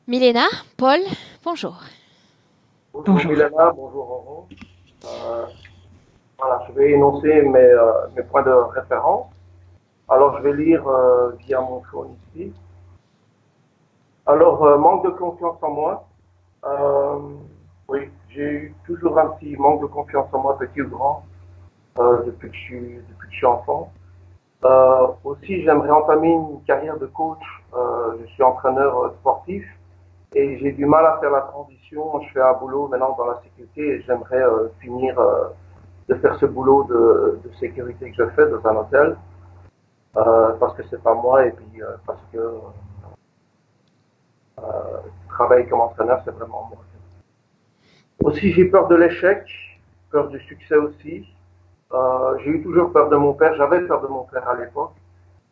Milena, Paul, bonjour. Bonjour Bonjour. Milena, bonjour Laurent. Euh, voilà, je vais énoncer mes points de référence. Alors, je vais lire via mon phone ici. Alors, manque de confiance en moi. Euh, oui, j'ai eu toujours un petit manque de confiance en moi, petit ou grand, depuis que je suis enfant. Aussi, j'aimerais entamer une carrière de coach. Je suis entraîneur sportif et j'ai du mal à faire la transition. Je fais un boulot maintenant dans la sécurité et j'aimerais finir de faire ce boulot de sécurité que je fais dans un hôtel parce que c'est pas moi et puis parce que travailler comme entraîneur c'est vraiment moi. Aussi j'ai peur de l'échec, peur du succès aussi. J'ai eu toujours peur de mon père, j'avais peur de mon père à l'époque.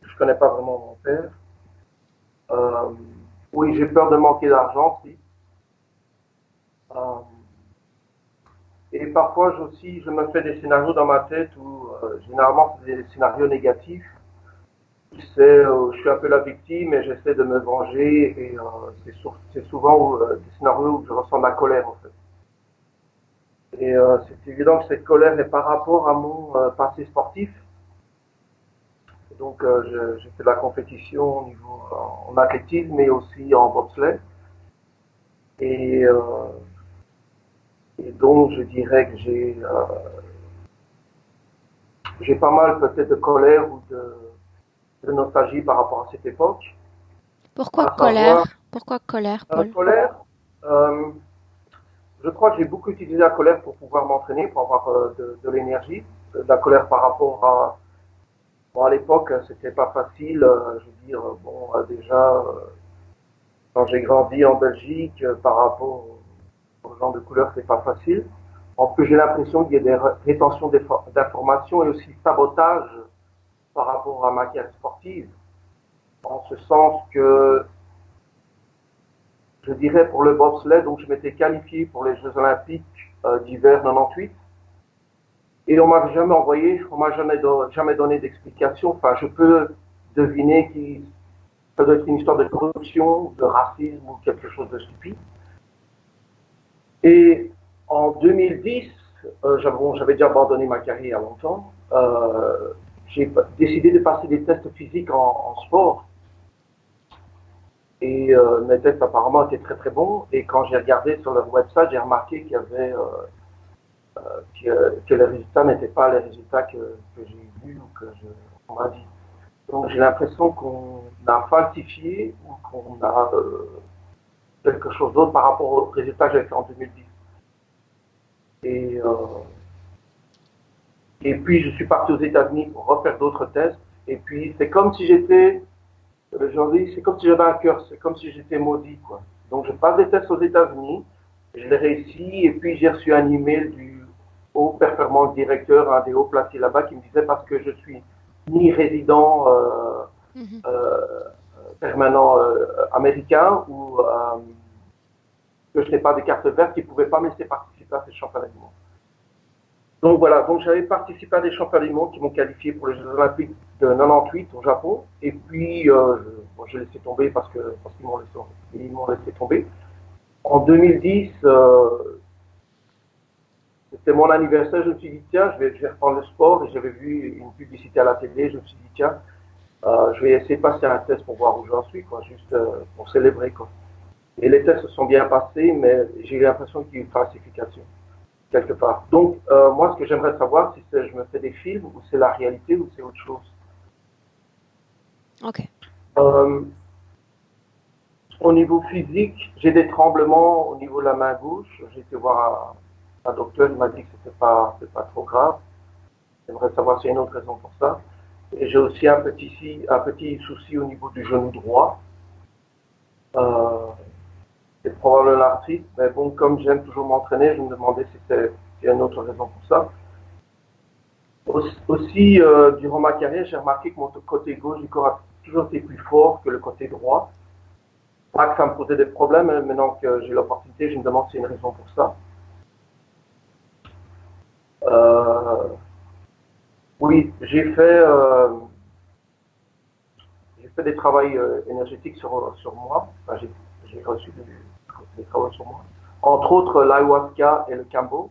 Je connais pas vraiment mon père. Euh, oui, j'ai peur de manquer d'argent aussi. Euh, et parfois je me fais des scénarios dans ma tête où généralement c'est des scénarios négatifs. Je suis un peu la victime et j'essaie de me venger et c'est souvent des scénarios où je ressens de la colère en fait. Et c'est évident que cette colère est par rapport à mon passé sportif. Donc j'ai fait de la compétition au niveau en athlétisme et aussi en bobsleigh. Et, euh, et donc je dirais que j'ai pas mal peut-être de colère ou de nostalgie par rapport à cette époque. Pourquoi À savoir, colère? Pourquoi colère, Paul? colère, euh, je crois que j'ai beaucoup utilisé la colère pour pouvoir m'entraîner, pour avoir de l'énergie. De la colère par rapport à... Bon, à l'époque, c'était pas facile. Je veux dire, bon, déjà, quand j'ai grandi en Belgique, par rapport aux gens de couleur, c'est pas facile. En plus, j'ai l'impression qu'il y a des rétentions d'informations et aussi sabotage par rapport à ma carrière sportive. En ce sens que, je dirais, pour le bobsleigh, donc je m'étais qualifié pour les Jeux Olympiques d'hiver 98. Et on m'a jamais envoyé, on m'a jamais donné d'explication. Enfin, je peux deviner que ça doit être une histoire de corruption, de racisme ou quelque chose de stupide. Et en 2010, j'avais déjà abandonné ma carrière il y a longtemps. J'ai décidé de passer des tests physiques en sport. Et mes tests apparemment étaient très très bons. Et quand j'ai regardé sur leur website, j'ai remarqué qu'il y avait que les résultats n'étaient pas les résultats que j'ai vus ou qu'on m'a dit. Donc j'ai l'impression qu'on a falsifié ou qu'on a quelque chose d'autre par rapport aux résultats que j'avais fait en 2010. Et, euh, et puis je suis parti aux États-Unis pour refaire d'autres tests. Et puis c'est comme si j'étais, aujourd'hui, c'est comme si j'avais un cœur, c'est comme si j'étais maudit, quoi. Donc je passe des tests aux États-Unis, je l'ai réussi, et puis j'ai reçu un email du haut performance directeur, un des hauts placés là-bas, qui me disait parce que je suis ni résident Mhm. euh, permanent américain ou que je n'ai pas de carte verte, qui ne pouvaient pas me laisser participer à ces championnats du monde. Donc voilà, donc j'avais participé à des championnats du monde qui m'ont qualifié pour les Jeux Olympiques de 98 au Japon. Et puis, bon, j'ai laissé tomber parce qu'ils m'ont laissé tomber. En 2010, c'était mon anniversaire, je me suis dit, tiens, je vais reprendre le sport. Et j'avais vu une publicité à la télé, je me suis dit, tiens, je vais essayer de passer un test pour voir où j'en suis, quoi, juste pour célébrer, quoi. Et les tests se sont bien passés, mais j'ai eu l'impression qu'il y a eu une falsification quelque part. Donc, moi, ce que j'aimerais savoir, si je me fais des films, ou c'est la réalité, ou c'est autre chose. Ok. Euh, Au niveau physique, j'ai des tremblements au niveau de la main gauche. J'ai été voir un docteur, il m'a dit que c'est pas trop grave. J'aimerais savoir s'il y a une autre raison pour ça. Et j'ai aussi un petit souci au niveau du genou droit. Euh, c'est probablement l'arthrite, mais bon, comme j'aime toujours m'entraîner, je me demandais si s'il y a une autre raison pour ça. Aussi, durant ma carrière, j'ai remarqué que mon côté gauche du corps a toujours été plus fort que le côté droit. Pas que ça me posait des problèmes, hein, maintenant que j'ai l'opportunité, je me demande s'il y a une raison pour ça. Euh, oui, j'ai fait des travaux énergétiques sur moi. Enfin, j'ai reçu sur moi. Entre autres, l'ayahuasca et le kambo.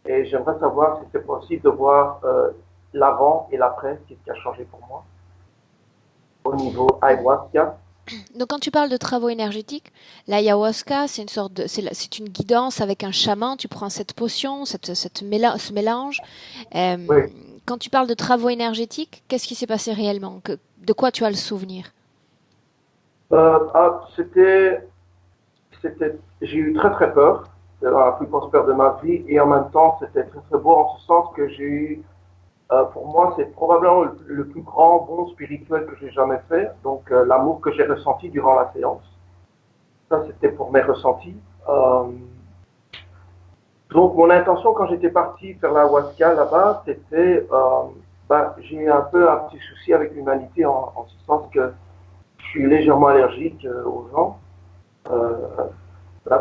Et j'aimerais savoir si c'est possible de voir l'avant et l'après, qu'est-ce qui a changé pour moi au niveau ayahuasca. Donc, quand tu parles de travaux énergétiques, l'ayahuasca, c'est une sorte de, c'est une guidance avec un chaman. Tu prends cette potion, ce mélange. Oui. Euh, Quand tu parles de travaux énergétiques, qu'est-ce qui s'est passé réellement? De quoi tu as le souvenir? J'ai eu très très peur. C'est la plus grosse peur de ma vie. Et en même temps, c'était très très beau en ce sens que j'ai eu, pour moi, c'est probablement le plus grand bond spirituel que j'ai jamais fait. Donc, l'amour que j'ai ressenti durant la séance. Ça, c'était pour mes ressentis. Euh, donc, mon intention quand j'étais parti faire la Huasca là-bas, c'était, j'ai eu un peu un petit souci avec l'humanité en ce sens que je suis légèrement allergique aux gens. Euh,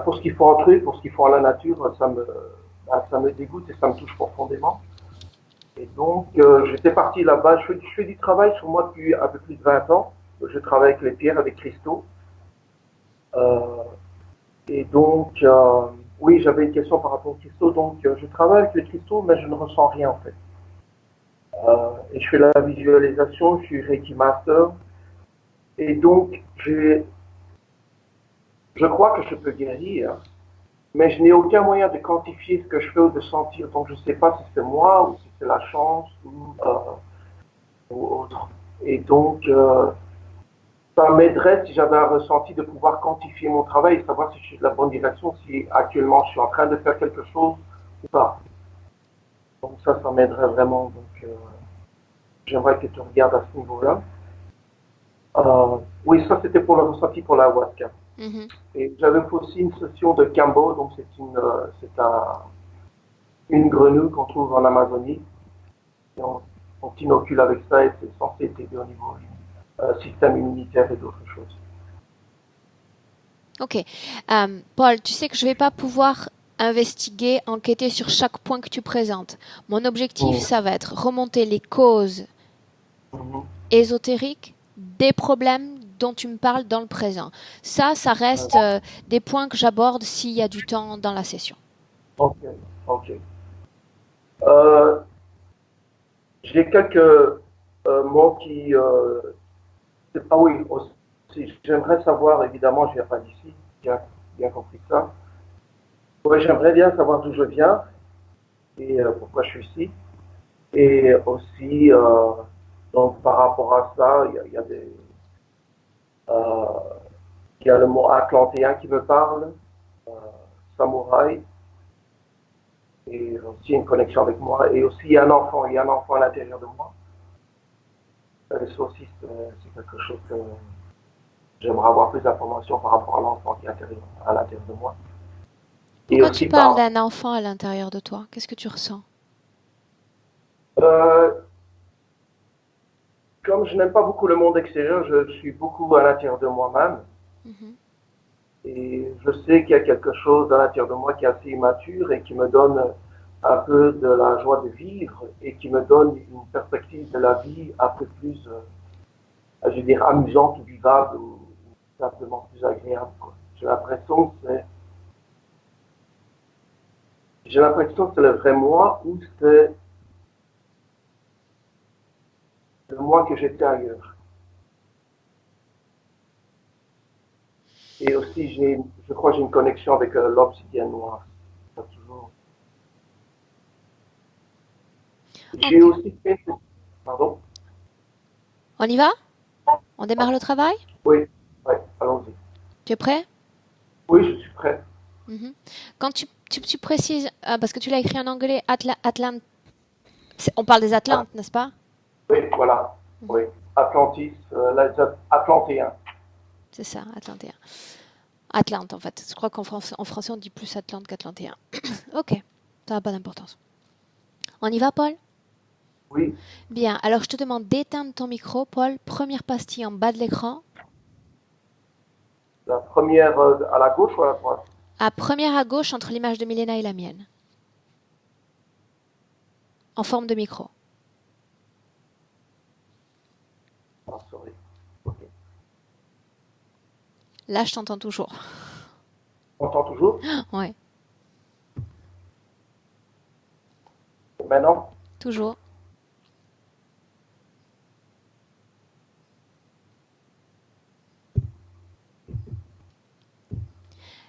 pour ce qu'ils font entre eux, pour ce qu'ils font à la nature, ça me dégoûte et ça me touche profondément. Et donc, j'étais parti là-bas. Je fais du travail sur moi depuis un peu plus de 20 ans. Je travaille avec les pierres, avec cristaux. Euh, Et donc, oui, j'avais une question par rapport aux cristaux. Donc, je travaille avec les cristaux, mais je ne ressens rien en fait. Et je fais la visualisation, je suis Reiki Master. Et donc, je crois que je peux guérir, mais je n'ai aucun moyen de quantifier ce que je fais ou de sentir. Donc, je ne sais pas si c'est moi ou si c'est la chance ou autre. Et donc, ça m'aiderait si j'avais un ressenti de pouvoir quantifier mon travail et savoir si je suis de la bonne direction, si actuellement je suis en train de faire quelque chose ou pas. Donc ça m'aiderait vraiment. Donc j'aimerais que tu regardes à ce niveau-là. Oui, ça c'était pour le ressenti pour la Huasca. Mhm. Et j'avais aussi une session de Cambo, donc une grenouille qu'on trouve en Amazonie. Et on t'inocule avec ça et c'est censé t'aider au niveau système immunitaire et d'autres choses. Ok. Paul, tu sais que je ne vais pas pouvoir investiguer, enquêter sur chaque point que tu présentes. Mon objectif, Mhm. ça va être remonter les causes Mhm. ésotériques des problèmes dont tu me parles dans le présent. Ça reste des points que j'aborde s'il y a du temps dans la session. Ok, ok. Euh, j'ai quelques mots qui ah oui, aussi, j'aimerais savoir, évidemment, je viens pas d'ici, bien, bien compris ça. Ouais, j'aimerais bien savoir d'où je viens et pourquoi je suis ici. Et aussi, donc par rapport à ça, euh, il y a le mot atlantéen qui me parle, euh, samouraï, et aussi une connexion avec moi. Et aussi, il y a un enfant à l'intérieur de moi. Ça aussi, c'est quelque chose que j'aimerais avoir plus d'informations par rapport à l'enfant qui est à l'intérieur de moi. Et Pourquoi tu aussi parles par d'un enfant à l'intérieur de toi? Qu'est-ce que tu ressens? Euh, comme je n'aime pas beaucoup le monde extérieur, je suis beaucoup à l'intérieur de moi-même. Mhm. Et je sais qu'il y a quelque chose à l'intérieur de moi qui est assez immature et qui me donne un peu de la joie de vivre et qui me donne une perspective de la vie un peu plus, je veux dire, amusante ou vivable ou simplement plus agréable, quoi. J'ai l'impression que c'est le vrai moi ou c'est le moi que j'étais ailleurs. Et aussi, je crois que j'ai une connexion avec l'obsidienne noire. Ça, toujours. J'ai Ok. aussi fait. Pardon? On y va? On démarre le travail? Oui, oui, allons-y. Tu es prêt? Oui, je suis prêt. Mhm. Quand tu précises, parce que tu l'as écrit en anglais, on parle des Ah, Atlantes, n'est-ce pas? oui, voilà. Oui. Mhm. Atlantis, Atlantéen. C'est ça, Atlantéen. Atlante, en fait. Je crois qu'en français, on dit plus Atlante qu'Atlantéen. Ok, ça n'a pas d'importance. On y va, Paul? Oui. Bien, alors je te demande d'éteindre ton micro, Paul. Première pastille en bas de l'écran. La première à la gauche ou à la droite? À première à gauche, entre l'image de Milena et la mienne. En forme de micro. Ah, sorry. Ok. Là, je t'entends toujours. m'entends toujours? Ouais, Maintenant? toujours.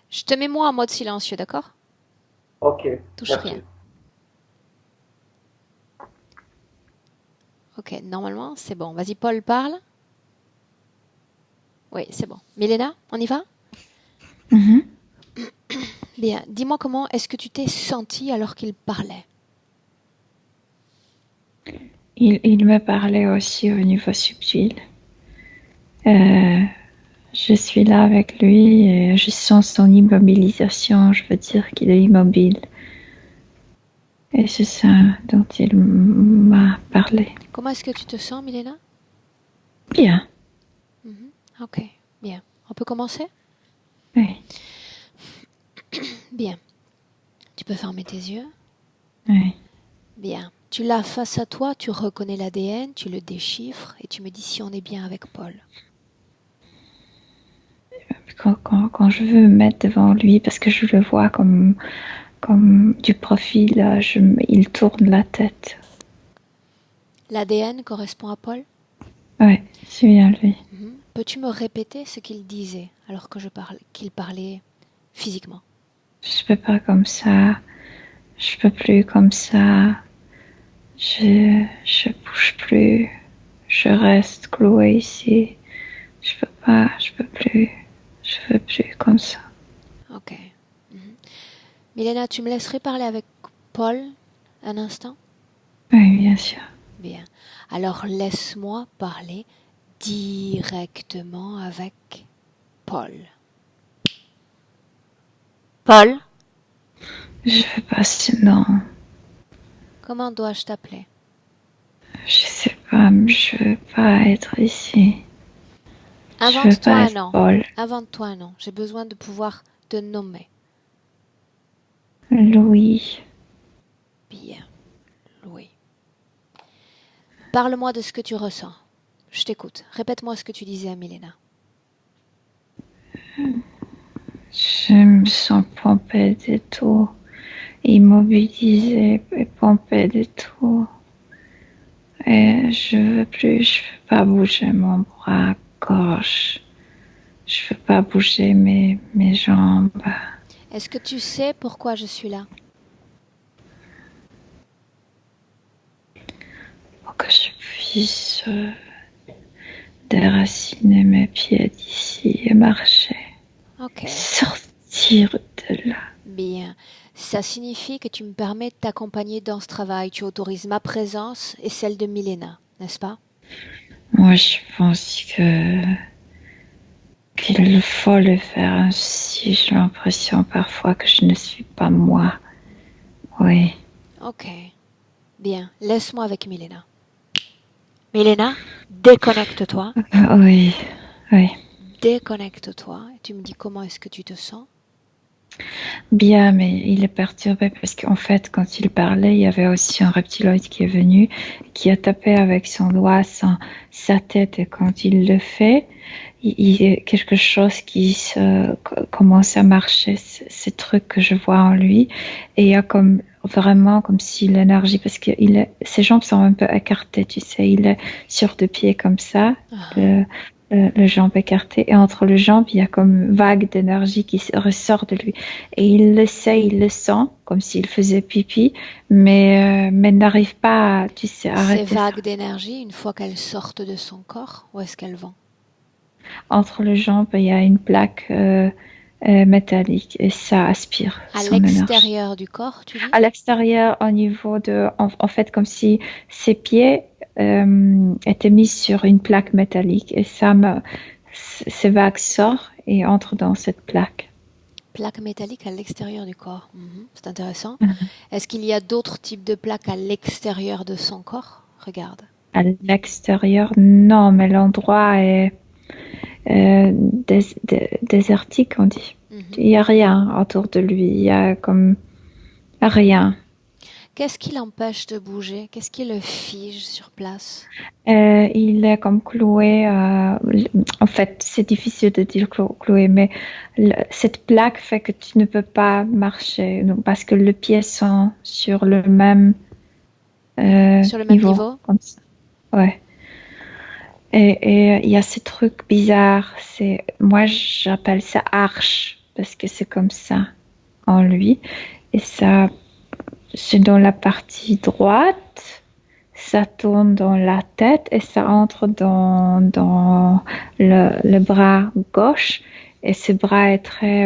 Je te mets moi en mode silencieux, d'accord? Ok, Touche rien. merci. Ok, normalement, c'est bon. Vas-y, Paul, parle. Oui, c'est bon. Milena, on y va? Mhm. Bien. Dis-moi comment est-ce que tu t'es senti alors qu'il parlait? Il me parlait aussi au niveau subtil. Euh, je suis là avec lui et je sens son immobilisation. Je veux dire qu'il est immobile. Et c'est ça dont il m'a parlé. Comment est-ce que tu te sens, Milena? Bien, Mhm. Ok, bien. On peut commencer? oui, Bien. Tu peux fermer tes yeux. oui. Bien. Tu l'as face à toi, tu reconnais l'ADN, tu le déchiffres et tu me dis si on est bien avec Paul. Quand je veux me mettre devant lui, parce que je le vois comme du profil, il tourne la tête. L'ADN correspond à Paul? Oui, c'est bien lui. Mhm. Peux-tu me répéter ce qu'il disait alors que qu'il parlait physiquement? Je peux pas comme ça. Je peux plus comme ça. Je bouge plus. Je reste clouée ici. Je peux plus. Je veux plus comme ça. Ok. Mhm. Milena, tu me laisserais parler avec Paul un instant? Oui, bien sûr. Bien. Alors laisse-moi parler directement avec Paul. Paul, Je veux pas sinon. comment dois-je t'appeler? Je sais pas, mais je veux pas être ici. Je veux Invente-toi pas un être nom. Paul. Invente-toi un nom. J'ai besoin de pouvoir te nommer. Louis. Bien, Louis. Parle-moi de ce que tu ressens. Je t'écoute. Répète-moi ce que tu disais à Milena. Je me sens pompée de tout. Immobilisée et pompée de tout. Et je veux plus, je veux pas bouger mon bras gauche. Je veux pas bouger mes jambes. Est-ce que tu sais pourquoi je suis là? Pour que je puisse déraciner mes pieds d'ici et marcher. Ok. Sortir de là. Bien. Ça signifie que tu me permets de t'accompagner dans ce travail. Tu autorises ma présence et celle de Milena, n'est-ce pas? Moi, je pense qu'il faut le faire ainsi. J'ai l'impression parfois que je ne suis pas moi. Oui. Ok. Bien. Laisse-moi avec Milena. Milena, déconnecte-toi. Oui. Oui. Déconnecte-toi. Et tu me dis comment est-ce que tu te sens? Bien, mais il est perturbé parce qu'en fait, quand il parlait, il y avait aussi un reptiloïde qui est venu, qui a tapé avec son doigt sa tête. Et quand il le fait, il y a quelque chose qui commence à marcher, ces trucs que je vois en lui. Et il y a comme vraiment comme si l'énergie, parce que ses jambes sont un peu écartées, tu sais, il est sur deux pieds comme ça. Le jambe écartée et entre les jambes il y a comme une vague d'énergie qui ressort de lui et il le sait, il le sent comme s'il faisait pipi mais n'arrive pas à, tu sais, Ces arrêter ça. vagues d'énergie, une fois qu'elles sortent de son corps, où est-ce qu'elles vont? Entre les jambes il y a une plaque métallique et ça aspire À son énergie l'extérieur du corps, tu dis? à l'extérieur au niveau de en fait comme si ses pieds étaient mis sur une plaque métallique et ces vagues sortent et entrent dans cette plaque. Plaque métallique à l'extérieur du corps. Mhm, c'est intéressant. Mhm. Est-ce qu'il y a d'autres types de plaques à l'extérieur de son corps? Regarde. À l'extérieur, non, mais l'endroit est désertique, on dit. Mhm. Il n'y a rien autour de lui, il y a comme rien. Qu'est-ce qui l'empêche de bouger? Qu'est-ce qui le fige sur place? Il est comme cloué. En fait, c'est difficile de dire cloué, mais cette plaque fait que tu ne peux pas marcher. Donc, parce que les pieds sont sur le même Sur le même niveau? comme ça. Ouais. Et il y a ces trucs bizarres. Moi, j'appelle ça arche parce que c'est comme ça en lui. Et ça, c'est dans la partie droite. Ça tourne dans la tête et ça entre dans le bras gauche. Et ce bras est très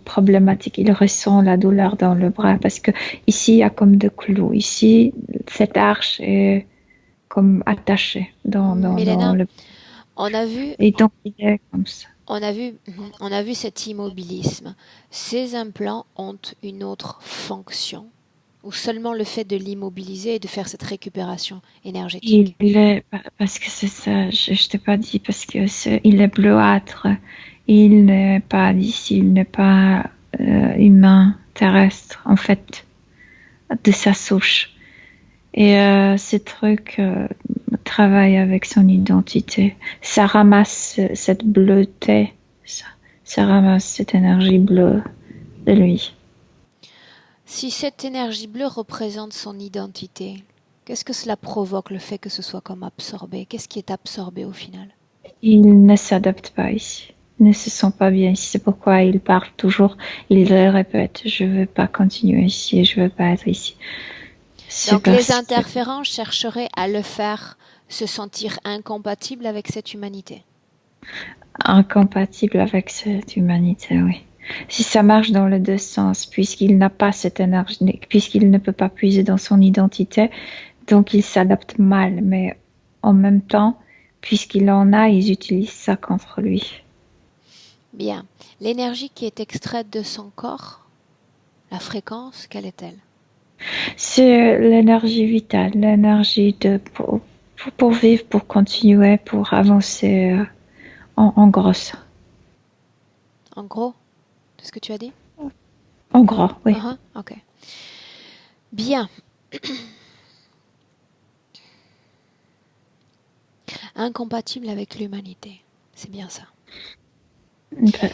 problématique. Il ressent la douleur dans le bras parce que ici, il y a comme des clous. Ici, cette arche est comme attachée dans Milena, le... on a vu, Et donc, il est comme ça. on a vu cet immobilisme. Ces implants ont une autre fonction, ou seulement le fait de l'immobiliser et de faire cette récupération énergétique? Il est, parce que c'est ça, je t'ai pas dit, parce que il est bleuâtre. Il n'est pas d'ici, il n'est pas humain, terrestre, en fait, de sa souche. Et ces trucs travaillent avec son identité. Ça ramasse cette bleuté, ça ramasse cette énergie bleue de lui. Si cette énergie bleue représente son identité, qu'est-ce que cela provoque, le fait que ce soit comme absorbé? Qu'est-ce qui est absorbé au final? Il ne s'adapte pas ici. Il ne se sent pas bien ici. C'est pourquoi il parle toujours. Il le répète. Je veux pas continuer ici et je veux pas être ici. Donc les interférences chercheraient à le faire se sentir incompatible avec cette humanité. Incompatible avec cette humanité, oui. Si ça marche dans les deux sens, puisqu'il n'a pas cette énergie, puisqu'il ne peut pas puiser dans son identité, donc il s'adapte mal. Mais en même temps, puisqu'il en a, ils utilisent ça contre lui. Bien. L'énergie qui est extraite de son corps, la fréquence, quelle est-elle? C'est l'énergie vitale, l'énergie pour vivre, pour continuer, pour avancer en gros. En gros, c'est ce que tu as dit? En gros, oui. Ok. Bien. Incompatible avec l'humanité. C'est bien ça.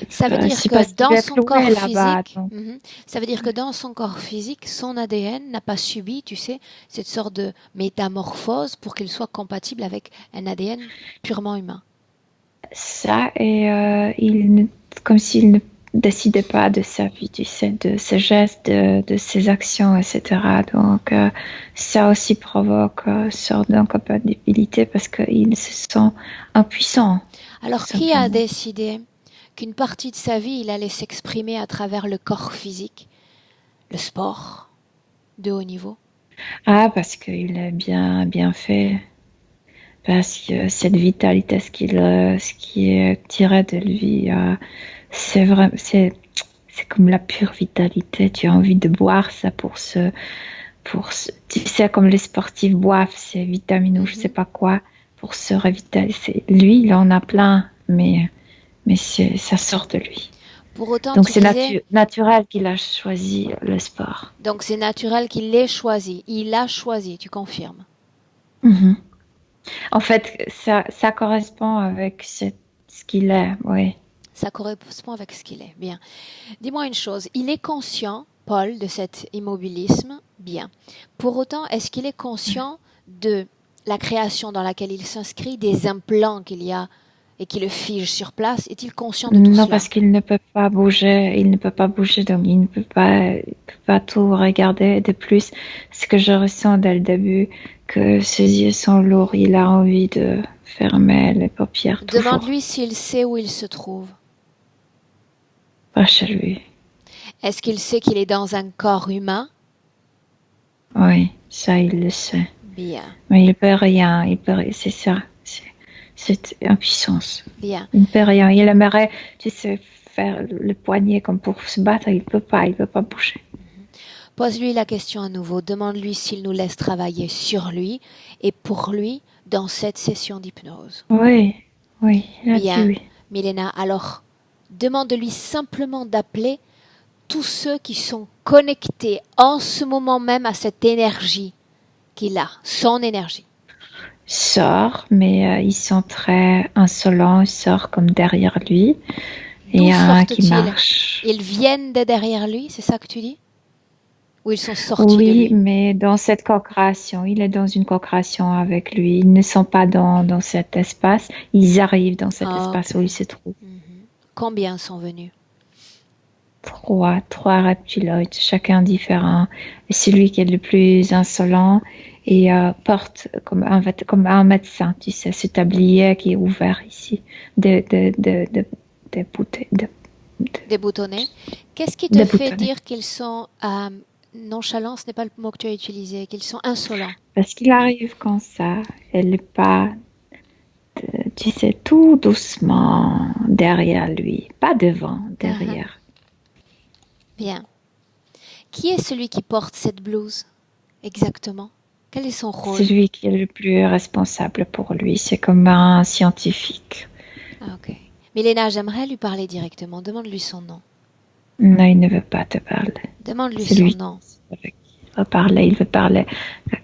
Ça veut dire que dans son corps physique, ça veut dire que dans son corps physique, son ADN n'a pas subi, tu sais, cette sorte de métamorphose pour qu'il soit compatible avec un ADN purement humain. Ça, et comme s'il ne décidait pas de sa vie, tu sais, de ses gestes, de ses actions, etc. Donc, ça aussi provoque une sorte d'incompatibilité parce qu'il se sent impuissant. Alors, qui a décidé qu'une partie de sa vie, il allait s'exprimer à travers le corps physique, le sport de haut niveau? Ah, parce qu'il est bien fait. Parce que cette vitalité, ce qui est tiré de lui, c'est vrai, c'est comme la pure vitalité. Tu as envie de boire ça tu sais, comme les sportifs boivent ces vitamines ou je sais pas quoi pour se revitaliser. Lui, il en a plein, mais ça sort de lui. Pour autant, donc c'est naturel qu'il a choisi le sport. Donc c'est naturel qu'il l'ait choisi. Il l'a choisi, tu confirmes? En fait, ça correspond avec ce qu'il est, oui. Ça correspond avec ce qu'il est, bien. Dis-moi une chose, il est conscient, Paul, de cet immobilisme? Bien. Pour autant, est-ce qu'il est conscient de la création dans laquelle il s'inscrit, des implants qu'il y a et qui le figent sur place? Est-il conscient de tout cela? Non, parce qu'il ne peut pas bouger. Il ne peut pas bouger, donc il ne peut pas tout regarder. De plus, ce que je ressens dès le début, que ses yeux sont lourds, il a envie de fermer les paupières. Demande-lui s'il sait où il se trouve. Pas chez lui. Est-ce qu'il sait qu'il est dans un corps humain? Oui, ça il le sait. Bien. Mais il peut rien. C'est ça. C'est impuissance. Bien. Il ne peut rien. Il aimerait, tu sais, faire le poignet comme pour se battre. Il peut pas bouger. Pose-lui la question à nouveau. Demande-lui s'il nous laisse travailler sur lui et pour lui dans cette session d'hypnose. Oui. Il a bien. dit oui. Milena, alors demande-lui simplement d'appeler tous ceux qui sont connectés en ce moment même à cette énergie qu'il a, son énergie. Sort, mais ils sont très insolents, ils sortent comme derrière lui. Et il y a un qui marche. Ils viennent de derrière lui, c'est ça que tu dis? Ou ils sont sortis de lui? Oui, mais dans cette co-création, il est dans une co-création avec lui. Ils ne sont pas dans cet espace, ils arrivent dans cet espace où il se trouve. Combien sont venus? Trois reptiloïdes, chacun différent. Et celui qui est le plus insolent et porte comme un médecin, tu sais, ce tablier qui est ouvert ici, Déboutonnés. Qu'est-ce qui te fait dire qu'ils sont nonchalants? Ce n'est pas le mot que tu as utilisé, qu'ils sont insolents. Parce qu'il arrive comme ça, elle n'est pas, tu sais, tout doucement derrière lui, pas devant, derrière. Bien. Qui est celui qui porte cette blouse exactement? Quel est son rôle? Celui qui est le plus responsable pour lui, c'est comme un scientifique. Ah, ok. Milena, j'aimerais lui parler directement. Demande-lui son nom. Non, il ne veut pas te parler. Demande-lui son nom. Il veut parler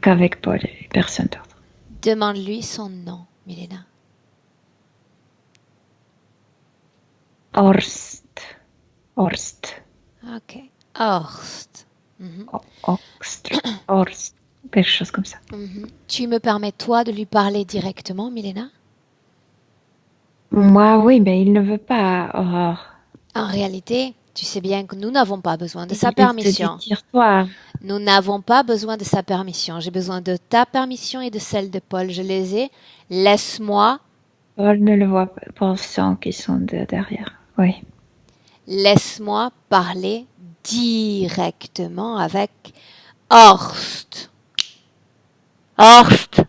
qu'avec Paul et personne d'autre. Demande-lui son nom, Milena. Horst. Ok. Horst. Horst. Quelque chose comme ça. Tu me permets, toi, de lui parler directement, Milena? Moi, oui, mais il ne veut pas. En réalité, tu sais bien que nous n'avons pas besoin de sa permission. Nous n'avons pas besoin de sa permission. J'ai besoin de ta permission et de celle de Paul. Je les ai. Laisse-moi. Paul ne le voit pas. Paul sent qu'ils sont derrière. Oui. Laisse-moi parler directement avec Horst. Horst.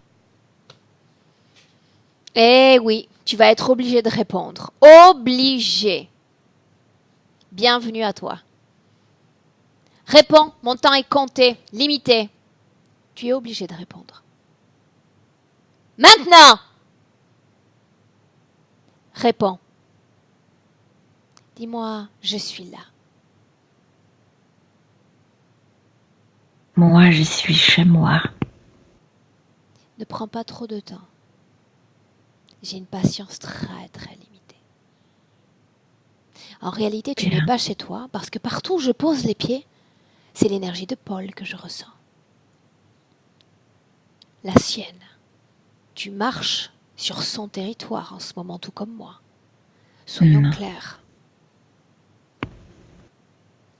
Eh oui, tu vas être obligé de répondre. Obligé. Bienvenue à toi. Réponds, mon temps est compté, limité. Tu es obligé de répondre. Maintenant! Réponds. Dis-moi, je suis là. Moi, je suis chez moi. Ne prends pas trop de temps. J'ai une patience très, très limitée. En réalité, tu n'es pas chez toi parce que partout où je pose les pieds, c'est l'énergie de Paul que je ressens. La sienne. Tu marches sur son territoire en ce moment, tout comme moi. Soyons clairs.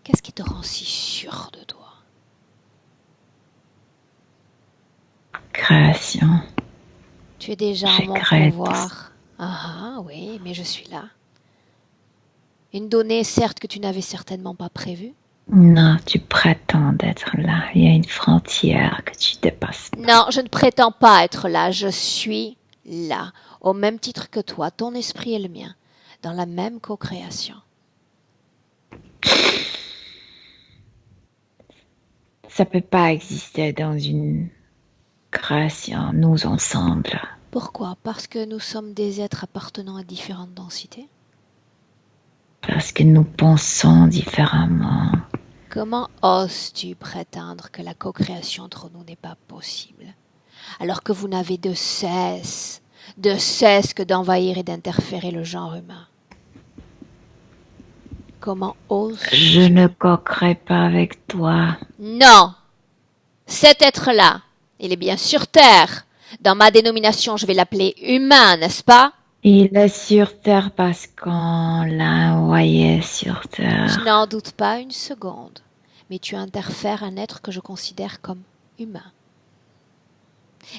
Qu'est-ce qui te rend si sûr de toi? Création. Tu es déjà en mon pouvoir. Ah oui, mais je suis là. Une donnée, certes, que tu n'avais certainement pas prévue. Non, tu prétends d'être là. Il y a une frontière que tu dépasses pas. Non, je ne prétends pas être là. Je suis là. Au même titre que toi, ton esprit et le mien. Dans la même co-création. Ça peut pas exister dans une création, nous ensemble. Pourquoi? Parce que nous sommes des êtres appartenant à différentes densités? Parce que nous pensons différemment. Comment oses-tu prétendre que la co-création entre nous n'est pas possible, alors que vous n'avez de cesse que d'envahir et d'interférer le genre humain? Comment oses-tu? Je ne co-crée pas avec toi. Non! Cet être-là, il est bien sur Terre. Dans ma dénomination, je vais l'appeler humain, n'est-ce pas? Il est sur Terre parce qu'on l'a envoyé sur Terre. Je n'en doute pas une seconde. Mais tu interfères un être que je considère comme humain.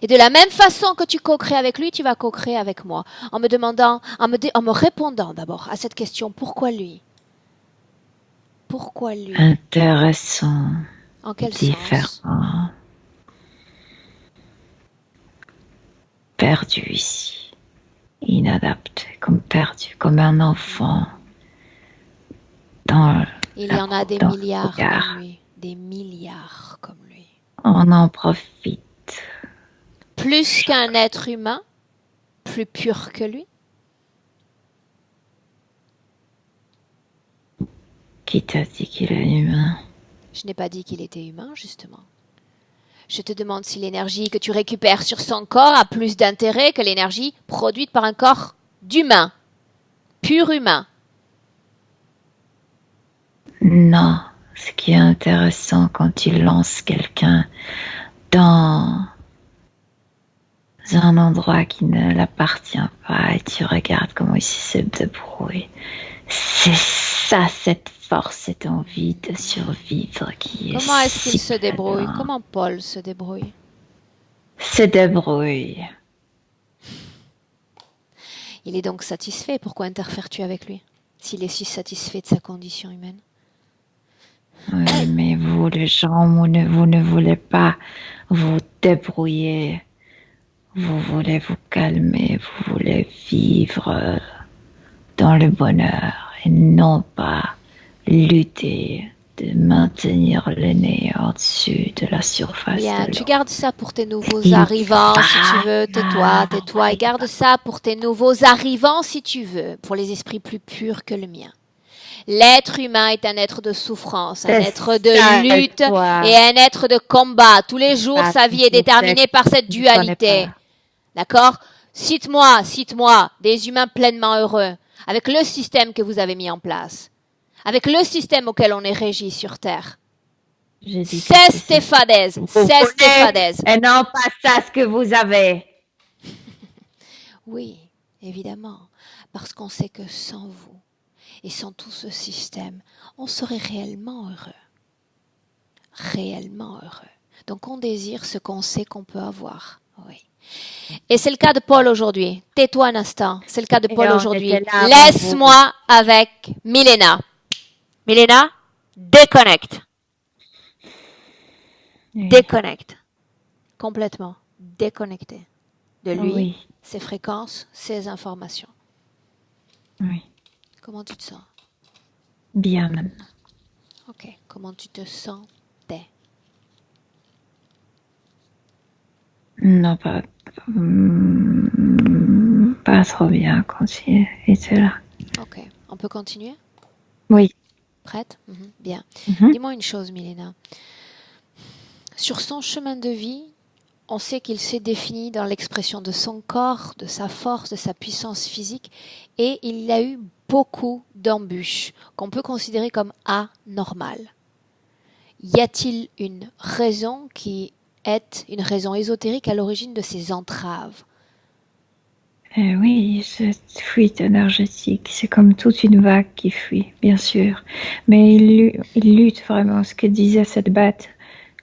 Et de la même façon que tu co-crées avec lui, tu vas co-créer avec moi. En me répondant d'abord à cette question, pourquoi lui? Pourquoi lui? Intéressant. En quel différent. sens? Perdu ici. Inadapté, comme perdu, comme un enfant. Il y en a des milliards comme lui. Des milliards comme lui. On en profite. Plus qu'un être humain, plus pur que lui. Qui t'a dit qu'il est humain? Je n'ai pas dit qu'il était humain, justement. Je te demande si l'énergie que tu récupères sur son corps a plus d'intérêt que l'énergie produite par un corps d'humain, pur humain. Non, ce qui est intéressant quand tu lances quelqu'un dans un endroit qui ne l'appartient pas et tu regardes comment il se débrouille, c'est ça, cette force, cette envie de survivre qui est... Comment est-ce qu'il se débrouille? Comment Paul se débrouille? Se débrouille. Il est donc satisfait. Pourquoi interfères-tu avec lui s'il est si satisfait de sa condition humaine? Oui, mais vous, les gens, vous ne voulez pas vous débrouiller. Vous voulez vous calmer, vous voulez vivre dans le bonheur et non pas lutter de maintenir le nez au-dessus de la surface. Bien, de tu l'eau. gardes ça pour tes nouveaux arrivants, si tu veux. Tais-toi, et garde ça pour tes nouveaux arrivants, si tu veux, pour les esprits plus purs que le mien. L'être humain est un être de souffrance, un être de lutte et un être de combat. Tous les jours, sa vie est déterminée par cette dualité. D'accord? Cite-moi des humains pleinement heureux avec le système que vous avez mis en place, avec le système auquel on est régi sur Terre. C'est Stéphadez. Et non pas ça ce que vous avez. Oui, évidemment, parce qu'on sait que sans vous et sans tout ce système, on serait réellement heureux. Réellement heureux. Donc on désire ce qu'on sait qu'on peut avoir. Oui. Et c'est le cas de Paul aujourd'hui. Tais-toi un instant. C'est le cas de Paul aujourd'hui. Laisse-moi avec Milena. Milena, déconnecte. Oui. Déconnecte. Complètement. Déconnecté. De lui, ses fréquences, ses informations. Oui. Comment tu te sens? Bien maintenant. Ok. Comment tu te sentais? Non, pas trop bien quand il était là. Ok. On peut continuer? Oui. Prête? Bien. Dis-moi une chose, Milena. Sur son chemin de vie, on sait qu'il s'est défini dans l'expression de son corps, de sa force, de sa puissance physique, et il y a eu beaucoup d'embûches qu'on peut considérer comme anormales. Y a-t-il une raison qui est une raison ésotérique à l'origine de ces entraves? Oui, cette fuite énergétique, c'est comme toute une vague qui fuit, bien sûr. Mais il lutte vraiment, ce que disait cette bête,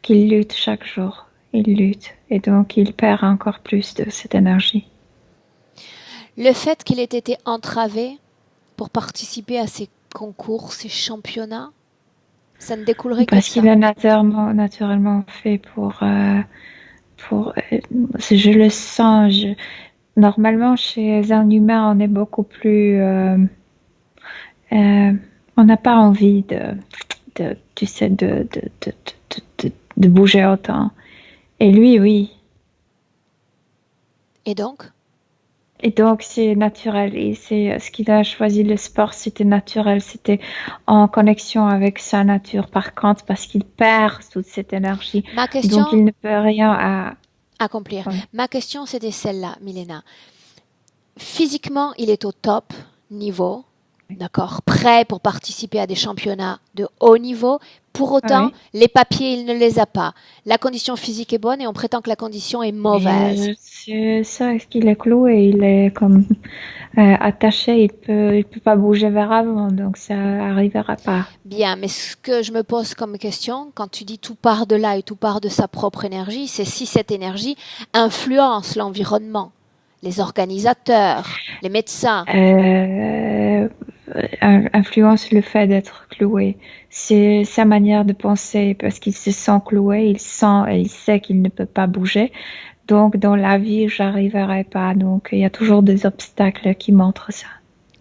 qu'il lutte chaque jour. Il lutte et donc il perd encore plus de cette énergie. Le fait qu'il ait été entravé pour participer à ces concours, ces championnats, ça ne découlerait que de ça. Parce qu'il est naturellement fait pour je le sens. Normalement, chez un humain, on est beaucoup plus... on n'a pas envie de bouger autant. Et lui, oui. Et donc, c'est naturel. Et c'est ce qu'il a choisi, le sport, c'était naturel. C'était en connexion avec sa nature. Par contre, parce qu'il perd toute cette énergie. Donc, il ne peut rien accomplir. Ouais. Ma question, c'était celle-là, Milena. Physiquement, il est au top niveau, d'accord, prêt pour participer à des championnats de haut niveau. Pour autant, les papiers, il ne les a pas. La condition physique est bonne et on prétend que la condition est mauvaise. C'est ça, est-ce qu'il est cloué, il est comme attaché, il peut pas bouger vers avant, donc ça arrivera pas. Bien, mais ce que je me pose comme question, quand tu dis tout part de là et tout part de sa propre énergie, c'est si cette énergie influence l'environnement, les organisateurs, les médecins. Influence le fait d'être cloué. C'est sa manière de penser parce qu'il se sent cloué, il sait qu'il ne peut pas bouger. Donc, dans la vie, j'arriverai pas. Donc, il y a toujours des obstacles qui montrent ça.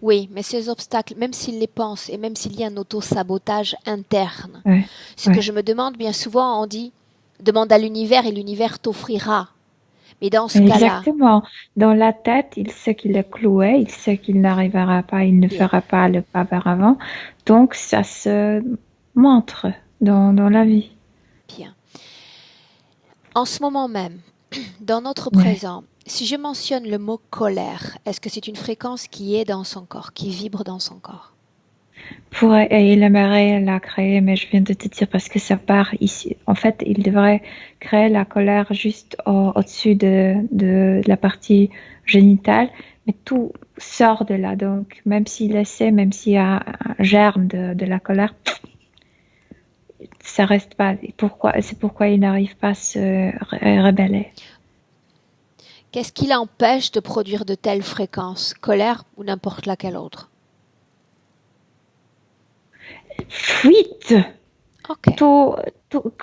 Oui, mais ces obstacles, même s'il les pense et même s'il y a un auto-sabotage interne, ce que je me demande bien souvent, on dit, demande à l'univers et l'univers t'offrira. Et dans ce cas-là... Exactement. Dans la tête, il sait qu'il est cloué, il sait qu'il n'arrivera pas, il ne fera pas le pas vers avant. Donc, ça se montre dans la vie. Bien. En ce moment même, dans notre présent, si je mentionne le mot colère, est-ce que c'est une fréquence qui est dans son corps, qui vibre dans son corps? Il aimerait la créer, mais je viens de te dire parce que ça part ici. En fait, il devrait créer la colère juste au-dessus de la partie génitale, mais tout sort de là. Donc, même s'il essaie, même s'il y a un germe de la colère, ça reste pas. C'est pourquoi il n'arrive pas à se rebeller. Qu'est-ce qui l'empêche de produire de telles fréquences, colère ou n'importe laquelle autre? Fuite. Okay. Tout,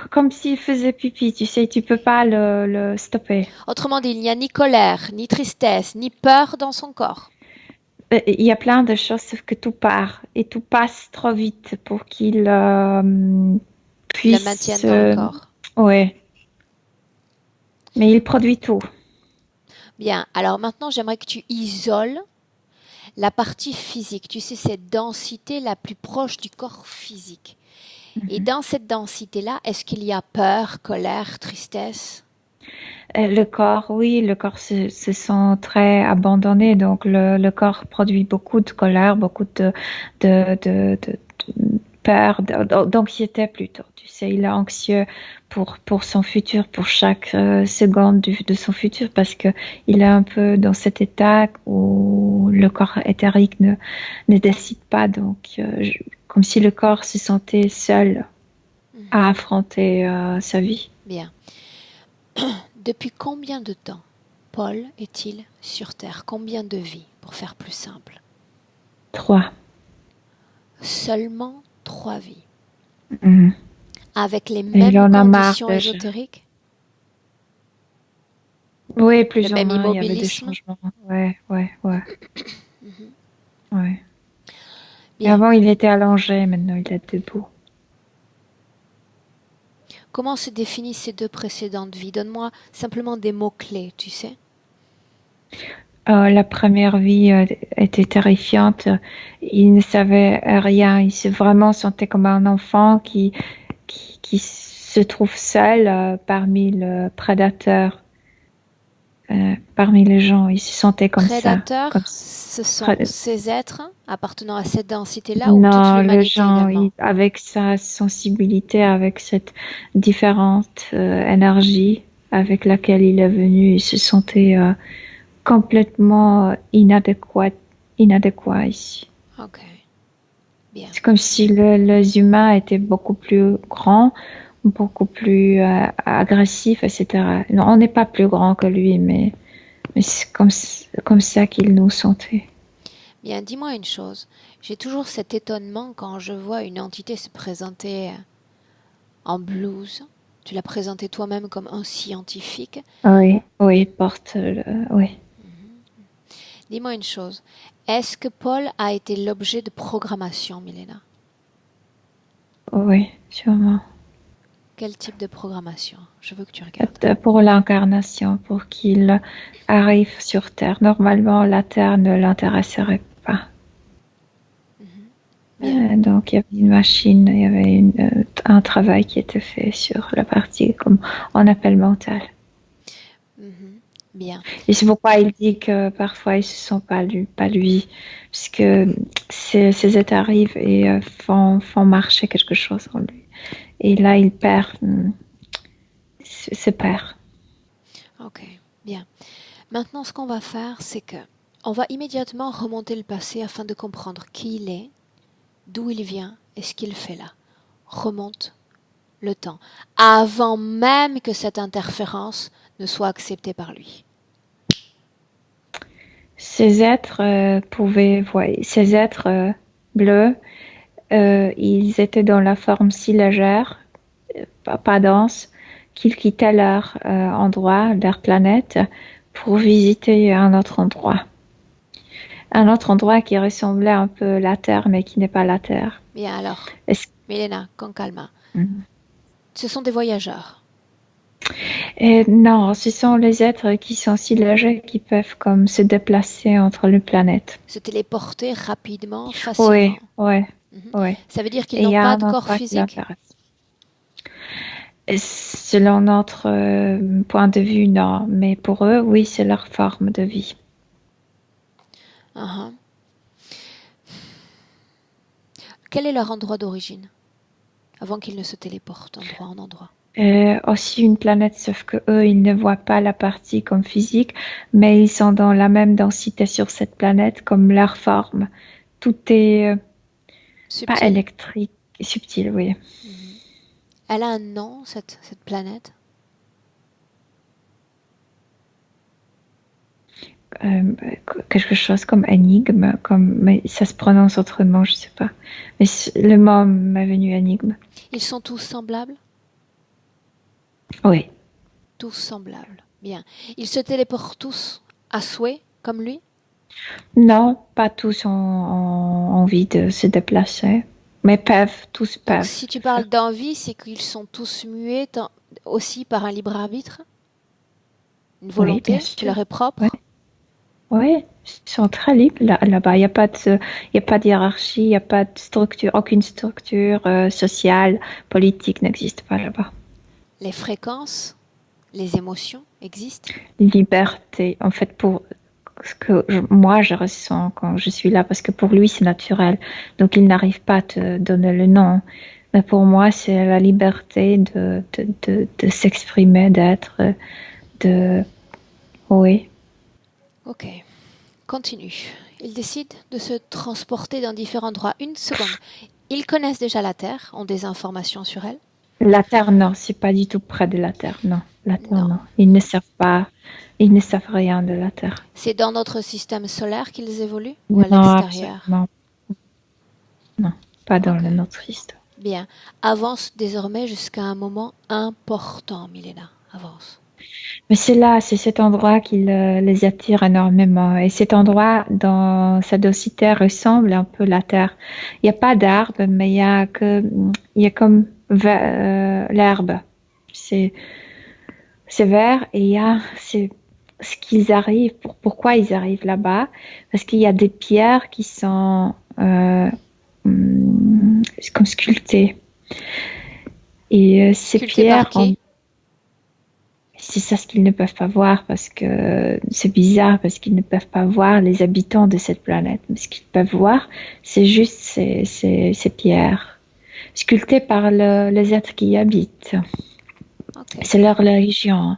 comme s'il faisait pipi, tu sais, tu peux pas le stopper. Autrement dit, il n'y a ni colère, ni tristesse, ni peur dans son corps. Il y a plein de choses, sauf que tout part et tout passe trop vite pour qu'il puisse... Le maintienne dans le corps. Oui. Mais il produit tout. Bien, alors maintenant, j'aimerais que tu isoles la partie physique. Tu sais, cette densité la plus proche du corps physique. Et dans cette densité-là, est-ce qu'il y a peur, colère, tristesse? Le corps, oui, le corps se sent très abandonné. Donc, le corps produit beaucoup de colère, beaucoup de peur, d'anxiété plutôt. Tu sais, il est anxieux pour son futur, pour chaque seconde de son futur, parce que il est un peu dans cet état où le corps éthérique ne décide pas. Donc, comme si le corps se sentait seul à affronter sa vie. Bien. Depuis combien de temps Paul est-il sur Terre? Combien de vies, pour faire plus simple? 3. Seulement 3 vies. Avec les mêmes conditions ésotériques? Oui, plus ou moins. Il y avait des changements. Ouais. Ouais. Et avant, il était allongé, maintenant, il est debout. Comment se définissent ces 2 précédentes vies? Donne-moi simplement des mots-clés, tu sais. La première vie était terrifiante. Il ne savait rien. Il se vraiment sentait comme un enfant qui se trouve seul parmi le prédateur, parmi les gens. Il se sentait comme prédateurs, ça. Ce sont ces êtres appartenant à cette densité-là ou toute l'humanité les gens, également? avec sa sensibilité, avec cette différente énergie avec laquelle il est venu, il se sentait complètement inadéquat ici. Ok. Bien. C'est comme si les humains étaient beaucoup plus grands, beaucoup plus agressifs, etc. Non, on n'est pas plus grand que lui, mais c'est comme ça qu'il nous sentait. Bien, dis-moi une chose. J'ai toujours cet étonnement quand je vois une entité se présenter en blouse. Tu l'as présenté toi-même comme un scientifique. Oui, il porte oui. Dis-moi une chose. Est-ce que Paul a été l'objet de programmation, Milena? Oui, sûrement. Quel type de programmation? Je veux que tu regardes. Pour l'incarnation, pour qu'il arrive sur Terre. Normalement, la Terre ne l'intéresserait pas. Donc, il y avait une machine, il y avait un travail qui était fait sur la partie, comme on appelle mentale. Bien. Et c'est pourquoi il dit que parfois il se sent pas lui, puisque ces êtres arrivent et font marcher quelque chose en lui. Et là, il se perd. Ok, bien. Maintenant, ce qu'on va faire, c'est que on va immédiatement remonter le passé afin de comprendre qui il est, d'où il vient et ce qu'il fait là. Remonte le temps, avant même que cette interférence ne soit acceptée par lui. Ces êtres ces êtres bleus, ils étaient dans la forme si légère, pas dense, qu'ils quittaient leur endroit, leur planète, pour visiter un autre endroit. Un autre endroit qui ressemblait un peu à la Terre, mais qui n'est pas la Terre. Bien alors, Milena, con calma. Ce sont des voyageurs. Et non, ce sont les êtres qui sont si légers qu'ils peuvent comme se déplacer entre les planètes. Se téléporter rapidement, Oui, facilement. oui, Mhm. oui. Ça veut dire qu'ils Et il n'ont y a pas un de corps endroit qui physique? l'intéresse. Et selon notre point de vue, non. Mais pour eux, oui, c'est leur forme de vie. Uh-huh. Quel est leur endroit d'origine avant qu'ils ne se téléportent d'endroit en endroit? Aussi une planète, sauf que eux, ils ne voient pas la partie comme physique, mais ils sont dans la même densité sur cette planète comme leur forme. Tout est pas Subtil. électrique, subtil, oui. Mhm. Elle a un nom, cette planète? Quelque chose comme énigme, mais ça se prononce autrement, je sais pas. Mais le mot m'est venu énigme. Ils sont tous semblables? Oui. Tous semblables. Bien. Ils se téléportent tous à souhait, comme lui? Non, pas tous ont envie de se déplacer, mais tous Donc peuvent si tu le faire. parles d'envie, c'est qu'ils sont tous muets aussi par un libre arbitre? Une Oui, bien volonté qui sûr. leur est Oui, propre? oui, ils sont très libres là-bas. Il n'y a pas il y a pas de hiérarchie, il n'y a pas de structure, aucune structure sociale, politique n'existe pas là-bas. Les fréquences, les émotions existent? Liberté, en fait, pour ce que moi je ressens quand je suis là, parce que pour lui c'est naturel, donc il n'arrive pas à te donner le nom. Mais pour moi, c'est la liberté de s'exprimer, d'être, de... Oui. Ok. Continue. Ils décident de se transporter dans différents endroits. Une seconde. Ils connaissent déjà la Terre, ont des informations sur elle? La Terre, non, c'est pas du tout près de la Terre, non. La Terre, Non. non. Ils ne savent pas, ils ne savent rien de la Terre. C'est dans notre système solaire qu'ils évoluent ou à Non, l'extérieur? absolument. Non, pas dans Ok. notre histoire. Bien. Avance désormais jusqu'à un moment important, Milena. Avance. Mais c'est cet endroit qui les attire énormément. Et cet endroit, dans sa densité, ressemble un peu à la terre. Il n'y a pas d'arbres, mais il y a comme l'herbe. C'est, c'est vert et il y a, c'est ce qu'ils arrivent, pourquoi ils arrivent là-bas. Parce qu'il y a des pierres qui sont comme sculptées. Et ces Sculpté par pierres, qui? c'est ça ce qu'ils ne peuvent pas voir parce que c'est bizarre parce qu'ils ne peuvent pas voir les habitants de cette planète. Mais ce qu'ils peuvent voir, c'est juste ces pierres sculptées par les êtres qui y habitent. Ok. C'est leur religion.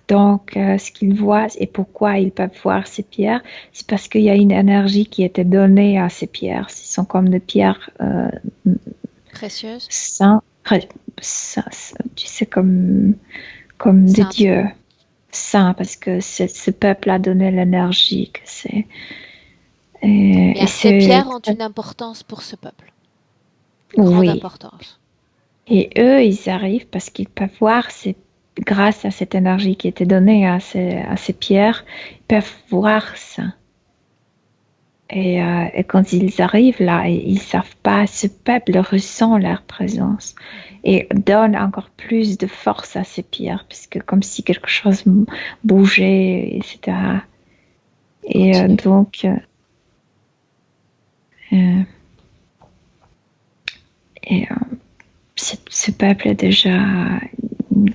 Donc, ce qu'ils voient et pourquoi ils peuvent voir ces pierres, c'est parce qu'il y a une énergie qui était donnée à ces pierres. Ce sont comme des pierres Précieuse? saintes, tu sais, comme des Sainte. dieux. Saint parce que ce peuple a donné l'énergie que c'est. Bien, ces pierres ont une importance pour ce peuple. Une grande Oui. importance. Et eux, ils arrivent parce qu'ils peuvent voir, grâce à cette énergie qui était donnée à ces pierres, ils peuvent voir ça. Et quand ils arrivent là, ils savent pas, ce peuple ressent leur présence et donne encore plus de force à ces pierres, puisque comme si quelque chose bougeait, etc. Et donc, ce peuple est déjà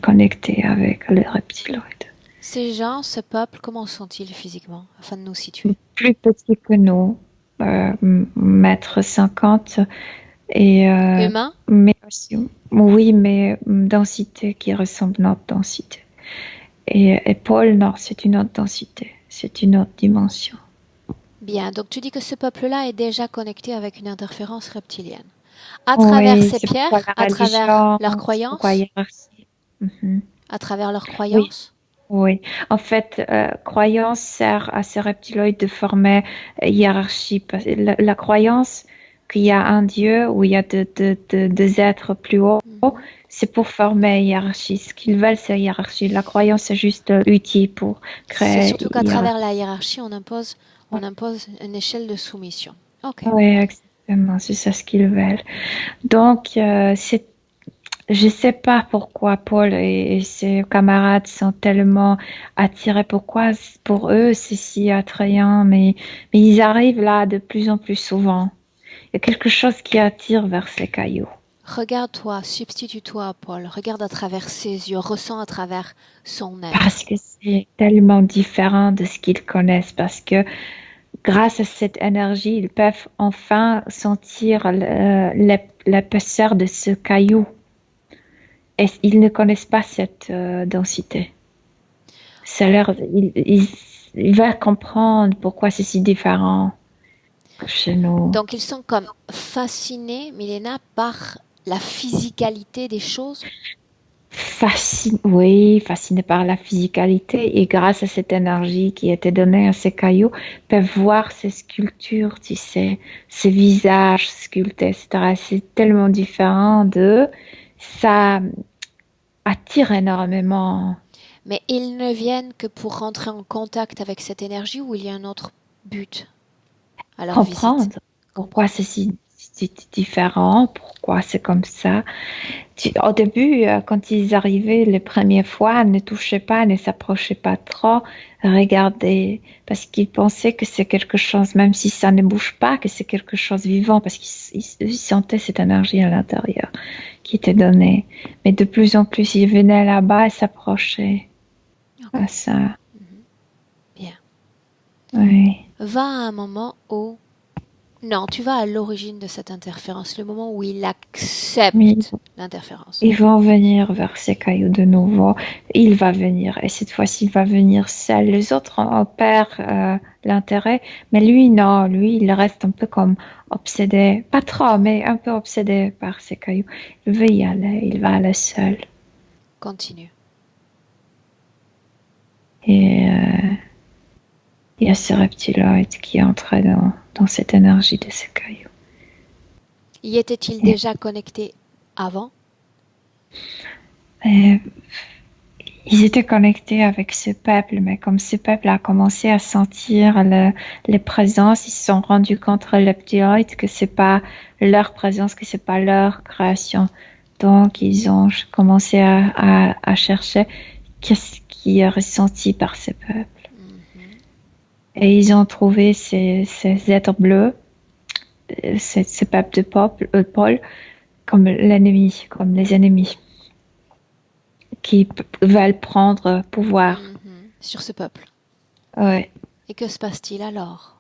connecté avec les reptiloïdes. Ces gens, ce peuple, comment sont-ils physiquement, afin de nous situer? Plus petits que nous, mètre 50 et Humains? mais aussi, oui, mais densité qui ressemble à notre densité. Et Paul, non, c'est une autre densité, c'est une autre dimension. Bien, donc tu dis que ce peuple-là est déjà connecté avec une interférence reptilienne. À travers ces pierres, à travers leurs croyances? À travers leurs croyances? Oui, en fait, croyance sert à ces reptiloïdes de former hiérarchie. La croyance qu'il y a un Dieu ou il y a des êtres plus hauts, c'est pour former hiérarchie. Ce qu'ils veulent, c'est hiérarchie. La croyance, c'est juste l'outil pour créer. C'est surtout qu'à travers la hiérarchie, on impose une échelle de soumission. Ok. Oui, exactement, c'est ça ce qu'ils veulent. Donc, je sais pas pourquoi Paul et ses camarades sont tellement attirés. Pourquoi pour eux c'est si attrayant, mais ils arrivent là de plus en plus souvent. Il y a quelque chose qui attire vers ces cailloux. Regarde-toi, substitue-toi à Paul, regarde à travers ses yeux, ressens à travers son être. Parce que c'est tellement différent de ce qu'ils connaissent. Parce que grâce à cette énergie, ils peuvent enfin sentir l'épaisseur de ce caillou. Et ils ne connaissent pas cette densité. Ça leur, il va comprendre pourquoi c'est si différent chez nous. Donc ils sont comme fascinés, Milena, par la physicalité des choses. Oui, fascinés par la physicalité et grâce à cette énergie qui était donnée à ces cailloux, peuvent voir ces sculptures, tu sais, ces visages sculptés, etc. C'est tellement différent d'eux, ça attire énormément. Mais ils ne viennent que pour rentrer en contact avec cette énergie ou il y a un autre but à leur visite. Comprendre pourquoi c'est si différent, pourquoi c'est comme ça. Au début, quand ils arrivaient les premières fois, ne touchaient pas, ne s'approchaient pas trop, regardaient, parce qu'ils pensaient que c'est quelque chose, même si ça ne bouge pas, que c'est quelque chose vivant, parce qu'ils sentaient cette énergie à l'intérieur qui était donnée. Mais de plus en plus, ils venaient là-bas et s'approchaient à ça. Bien. Oui. Va à un moment où... Non, tu vas à l'origine de cette interférence, le moment où il accepte l'interférence. Ils vont venir vers ces cailloux de nouveau. Il va venir. Et cette fois-ci, il va venir seul. Les autres en perdent l'intérêt. Mais lui, non. Lui, il reste un peu comme obsédé. Pas trop, mais un peu obsédé par ces cailloux. Il veut y aller. Il va aller seul. Continue. Et il y a ce reptiloïde qui est entré dans cette énergie de ces cailloux. Y était-il déjà connecté avant? Ils étaient connectés avec ce peuple, mais comme ce peuple a commencé à sentir les présences, ils se sont rendus compte reptiloïdes que c'est pas leur présence, que c'est pas leur création. Donc ils ont commencé à chercher qu'est-ce qui est ressenti par ce peuple. Et ils ont trouvé ces êtres bleus, ce peuple de Paul, comme l'ennemi, comme les ennemis qui veulent prendre pouvoir sur ce peuple. Ouais. Et que se passe-t-il alors?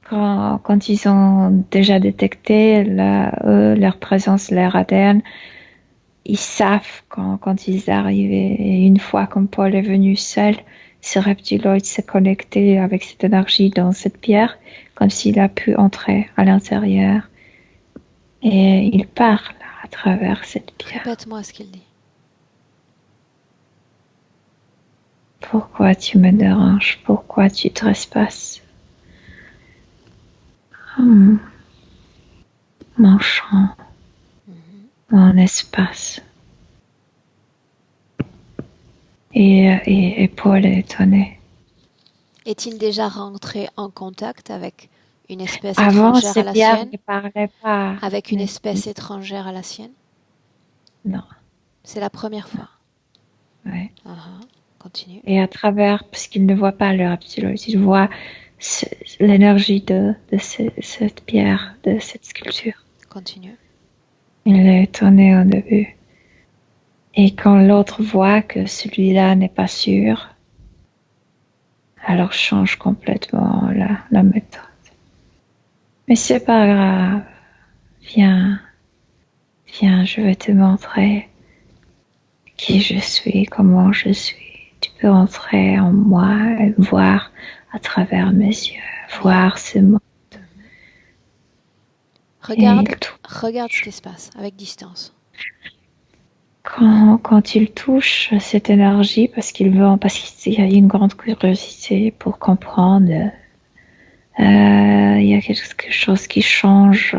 Quand ils ont déjà détecté leur présence, leur ADN, ils savent quand ils arrivent. Et une fois comme Paul est venu seul, ce reptiloïde s'est connecté avec cette énergie dans cette pierre, comme s'il a pu entrer à l'intérieur. Et il parle à travers cette pierre. Répète-moi ce qu'il dit. Pourquoi tu me déranges? Pourquoi tu trespasses? Mon champ, mon espace. Et Paul est étonné. Est-il déjà rentré en contact avec une espèce Avant, étrangère à la sienne? Ne parlait pas. Avec une espèce étrangère à la sienne? Non. C'est la première fois. Ouais. Continue. Et à travers, parce qu'il ne voit pas le reptiloïde, il voit l'énergie de cette pierre, de cette sculpture. Continue. Il est étonné au début. Et quand l'autre voit que celui-là n'est pas sûr, alors change complètement la méthode. Mais c'est pas grave. Viens, je vais te montrer qui je suis, comment je suis. Tu peux entrer en moi et voir à travers mes yeux, voir ce monde. Regarde ce qui se passe avec distance. Quand il touche cette énergie, parce qu'il y a une grande curiosité pour comprendre, il y a quelque chose qui change.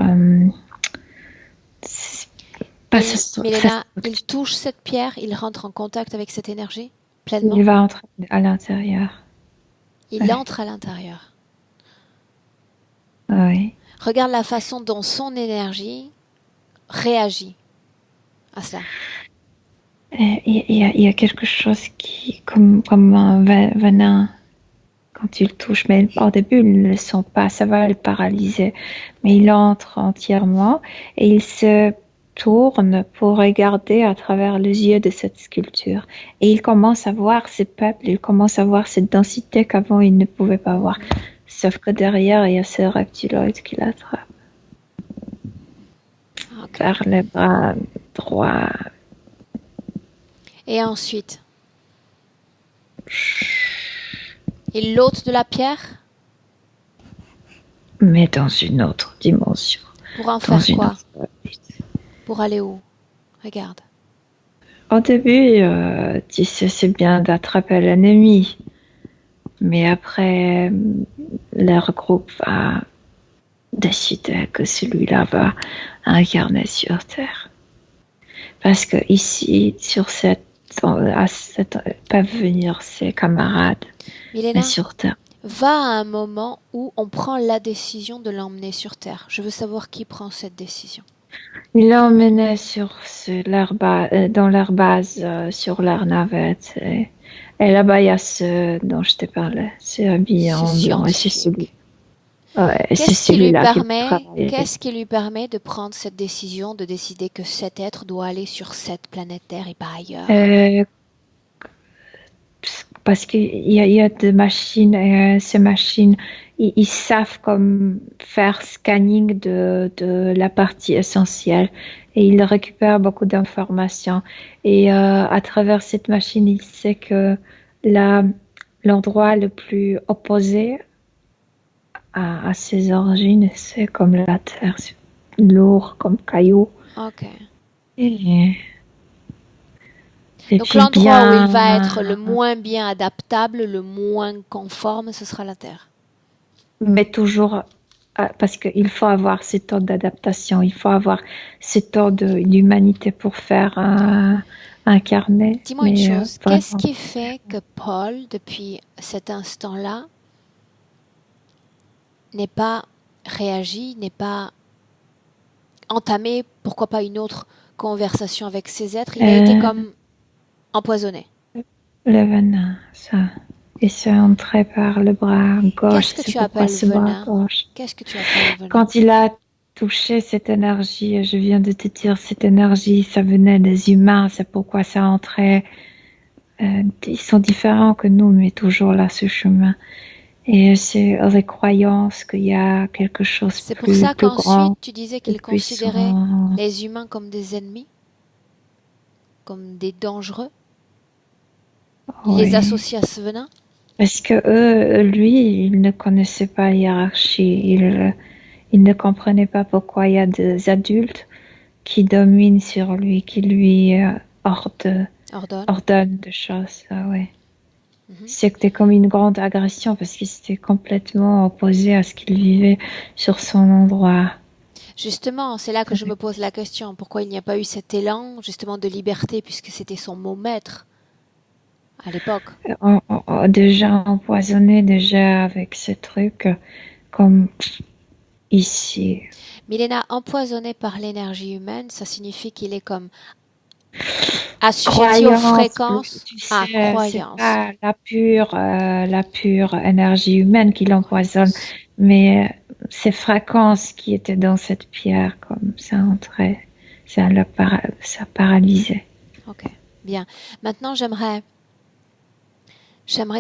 Milena, il touche cette pierre, il rentre en contact avec cette énergie pleinement. Il va entrer à l'intérieur. Il entre à l'intérieur. Oui. Regarde la façon dont son énergie réagit à cela? Il y a quelque chose qui, comme un venin, quand tu le touches, mais au début, il ne le sent pas, ça va le paralyser. Mais il entre entièrement et il se tourne pour regarder à travers les yeux de cette sculpture. Et il commence à voir ces peuples, il commence à voir cette densité qu'avant il ne pouvait pas voir. Sauf que derrière, il y a ce reptiloïde qui l'attrape. Okay. Vers le bras droit. Et ensuite, il l'ôte de la pierre? Mais dans une autre dimension. Pour en faire quoi? Pour aller où? Regarde. Au début, tu sais, c'est bien d'attraper l'ennemi. Mais après, leur groupe va décider que celui-là va incarner sur Terre. Parce que ici, peuvent venir ses camarades, Milena, mais sur Terre. Va à un moment où on prend la décision de l'emmener sur Terre. Je veux savoir qui prend cette décision. Il l'a emmené dans leur base, sur leur navette. Et là-bas, il y a ce dont je t'ai parlé. C'est habillé en blanc. Et c'est celui. Ouais, Qu'est-ce qui lui permet de prendre cette décision, de décider que cet être doit aller sur cette planète Terre et pas ailleurs? Parce qu'il y a des machines, et ces machines, ils savent comme faire scanning de la partie essentielle et ils récupèrent beaucoup d'informations. Et à travers cette machine, il sait que l'endroit le plus opposé à ses origines, c'est comme la terre, c'est lourd comme caillou. Ok. Et donc l'endroit où il va être le moins bien adaptable, le moins conforme, ce sera la terre. Mais toujours, parce qu'il faut avoir ce temps d'adaptation, il faut avoir ce temps d'humanité pour faire incarner. Dis-moi une chose, qu'est-ce qui fait que Paul, depuis cet instant-là, n'est pas réagi, n'est pas entamé, pourquoi pas une autre conversation avec ces êtres? Il a été comme empoisonné. Le venin, ça. Et c'est entré par le bras gauche. Qu'est-ce que tu appelles venin? Qu'est-ce que tu appelles venin? Quand il a touché cette énergie, je viens de te dire, cette énergie, ça venait des humains, c'est pourquoi ça entrait. Ils sont différents que nous, mais toujours là, ce chemin. Et c'est les croyances qu'il y a quelque chose de plus grand. C'est pour ça qu'ensuite, tu disais qu'il considérait les humains comme des ennemis, comme des dangereux. Il les associe à ce venin? Parce que lui, il ne connaissait pas la hiérarchie. Il ne comprenait pas pourquoi il y a des adultes qui dominent sur lui, qui lui ordonnent des choses. Ah ouais. C'était comme une grande agression parce que c'était complètement opposé à ce qu'il vivait sur son endroit. Justement, c'est là que je me pose la question. Pourquoi il n'y a pas eu cet élan justement de liberté puisque c'était son mot maître à l'époque? Déjà empoisonné, déjà avec ce truc comme ici. Milena, empoisonné par l'énergie humaine, ça signifie qu'il est comme assujetti aux fréquences. Croyance. C'est pas la pure énergie humaine qui l'empoisonne, mais ces fréquences qui étaient dans cette pierre, comme ça entrait, ça paralysait. Ok, bien. Maintenant, j'aimerais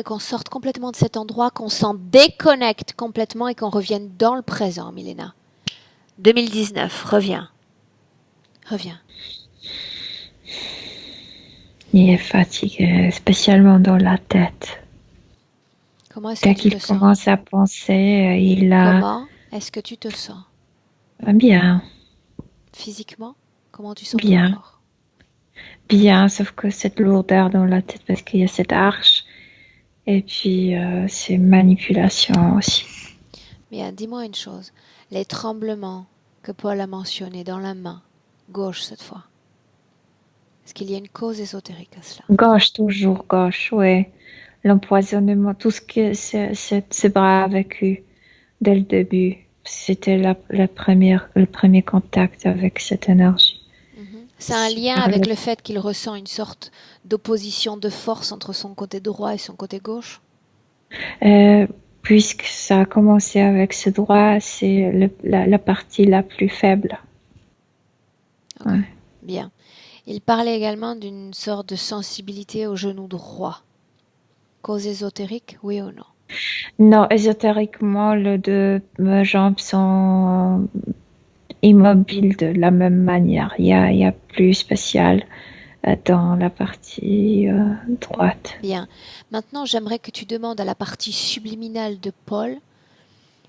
qu'on sorte complètement de cet endroit, qu'on s'en déconnecte complètement et qu'on revienne dans le présent, Milena. 2019, reviens. Il est fatigué, spécialement dans la tête. Comment est-ce que tu te sens? Dès qu'il commence à penser, Comment est-ce que tu te sens? Bien. Physiquement, comment tu sens bien. ton corps? Bien, sauf que cette lourdeur dans la tête parce qu'il y a cette arche et puis c'est manipulation aussi. Bien, dis-moi une chose. Les tremblements que Paul a mentionnés dans la main gauche cette fois. Est-ce qu'il y a une cause ésotérique à cela? Gauche, toujours gauche, oui. L'empoisonnement, tout ce que ce bras a vécu dès le début, c'était le premier contact avec cette énergie. C'est un lien avec le fait qu'il ressent une sorte d'opposition de force entre son côté droit et son côté gauche? Puisque ça a commencé avec ce droit, c'est la partie la plus faible. Okay. Ouais. Bien. Il parlait également d'une sorte de sensibilité au genou droit. Cause ésotérique, oui ou non? Non, ésotériquement, les deux jambes sont immobiles de la même manière. Il y a plus spécial dans la partie droite. Bien. Maintenant, j'aimerais que tu demandes à la partie subliminale de Paul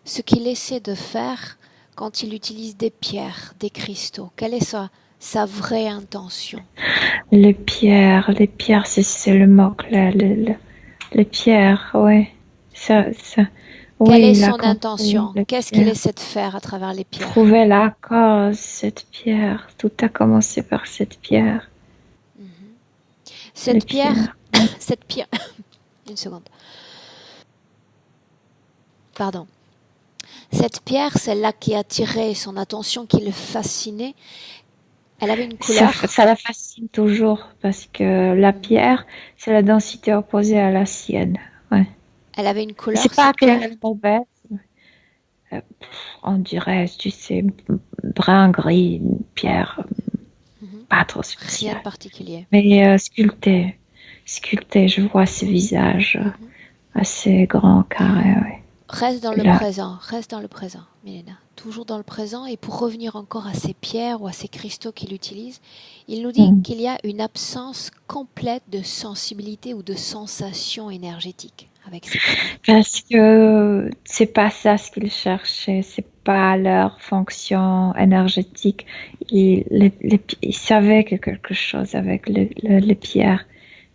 ce qu'il essaie de faire quand il utilise des pierres, des cristaux. Quelle est sa vraie intention? Les pierres, c'est le mot-clé. Les pierres, oui. Quelle est son intention? Qu'est-ce qu'il essaie de faire à travers les pierres? Trouver la cause, cette pierre. Tout a commencé par cette pierre. Cette pierre, une seconde. Pardon. Cette pierre, celle-là qui attirait son attention, qui le fascinait, elle avait une couleur. Ça la fascine toujours parce que la pierre, c'est la densité opposée à la sienne. Ouais. Elle avait une couleur. C'est pas qu'elle est mauvaise. On dirait, tu sais, brun, gris, une pierre, pas trop spéciale. Rien de particulier. Mais sculptée, je vois ce visage assez grand, carré. Ouais. Reste dans le présent, Milena. Toujours dans le présent. Et pour revenir encore à ces pierres ou à ces cristaux qu'il utilise, il nous dit qu'il y a une absence complète de sensibilité ou de sensation énergétique avec ces pierres. Parce que c'est pas ça ce qu'il cherchait, c'est pas leur fonction énergétique. Il savait que quelque chose avec les pierres,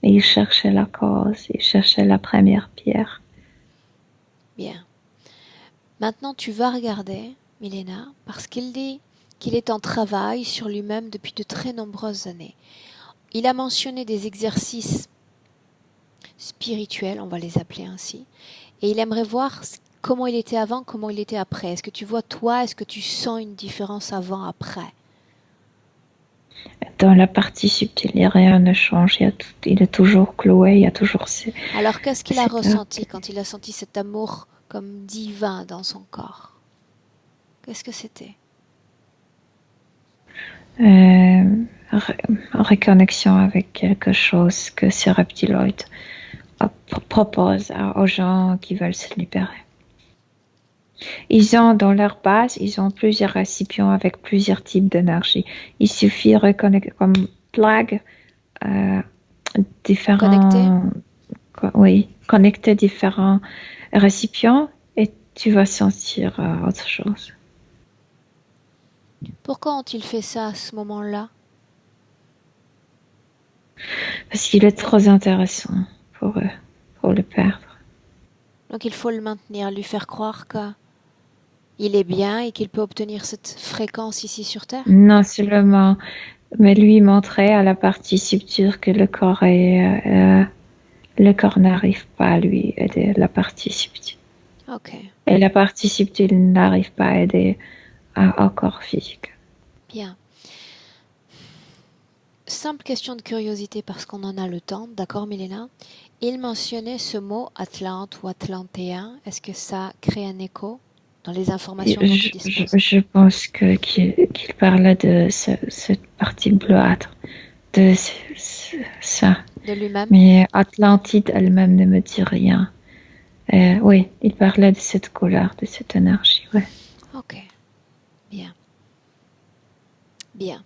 mais il cherchait la cause, il cherchait la première pierre. Bien. Maintenant, tu vas regarder, Milena, parce qu'il dit qu'il est en travail sur lui-même depuis de très nombreuses années. Il a mentionné des exercices spirituels, on va les appeler ainsi, et il aimerait voir comment il était avant, comment il était après. Est-ce que tu vois toi, est-ce que tu sens une différence avant-après? Dans la partie subtile, rien ne change, il est toujours cloué, il y a toujours ces... Alors qu'est-ce qu'il a ressenti quand il a senti cet amour comme divin dans son corps? Qu'est-ce que c'était? Reconnexion avec quelque chose que ces reptiloïdes proposent aux gens qui veulent se libérer. Ils ont dans leur base, ils ont plusieurs récipients avec plusieurs types d'énergie. Il suffit de reconnecter comme plug différents... connecter différents récipients et tu vas sentir autre chose. Pourquoi ont-ils fait ça à ce moment-là? Parce qu'il est trop intéressant pour eux, pour le perdre. Donc il faut le maintenir, lui faire croire qu'il est bien et qu'il peut obtenir cette fréquence ici sur Terre? Non seulement, mais lui montrer à la partie subtile que le corps n'arrive pas à lui aider la partie subtile. Okay. Et la partie subtile n'arrive pas à aider au corps physique. Bien. Simple question de curiosité parce qu'on en a le temps, d'accord Milena? Il mentionnait ce mot Atlante ou Atlantéen. Est-ce que ça crée un écho dans les informations dont tu disposes? Je pense qu'il parlait de cette partie bleuâtre, de ça. De lui-même? Mais Atlantide elle-même ne me dit rien. Oui, il parlait de cette couleur, de cette énergie, ouais. Ok, bien. Bien.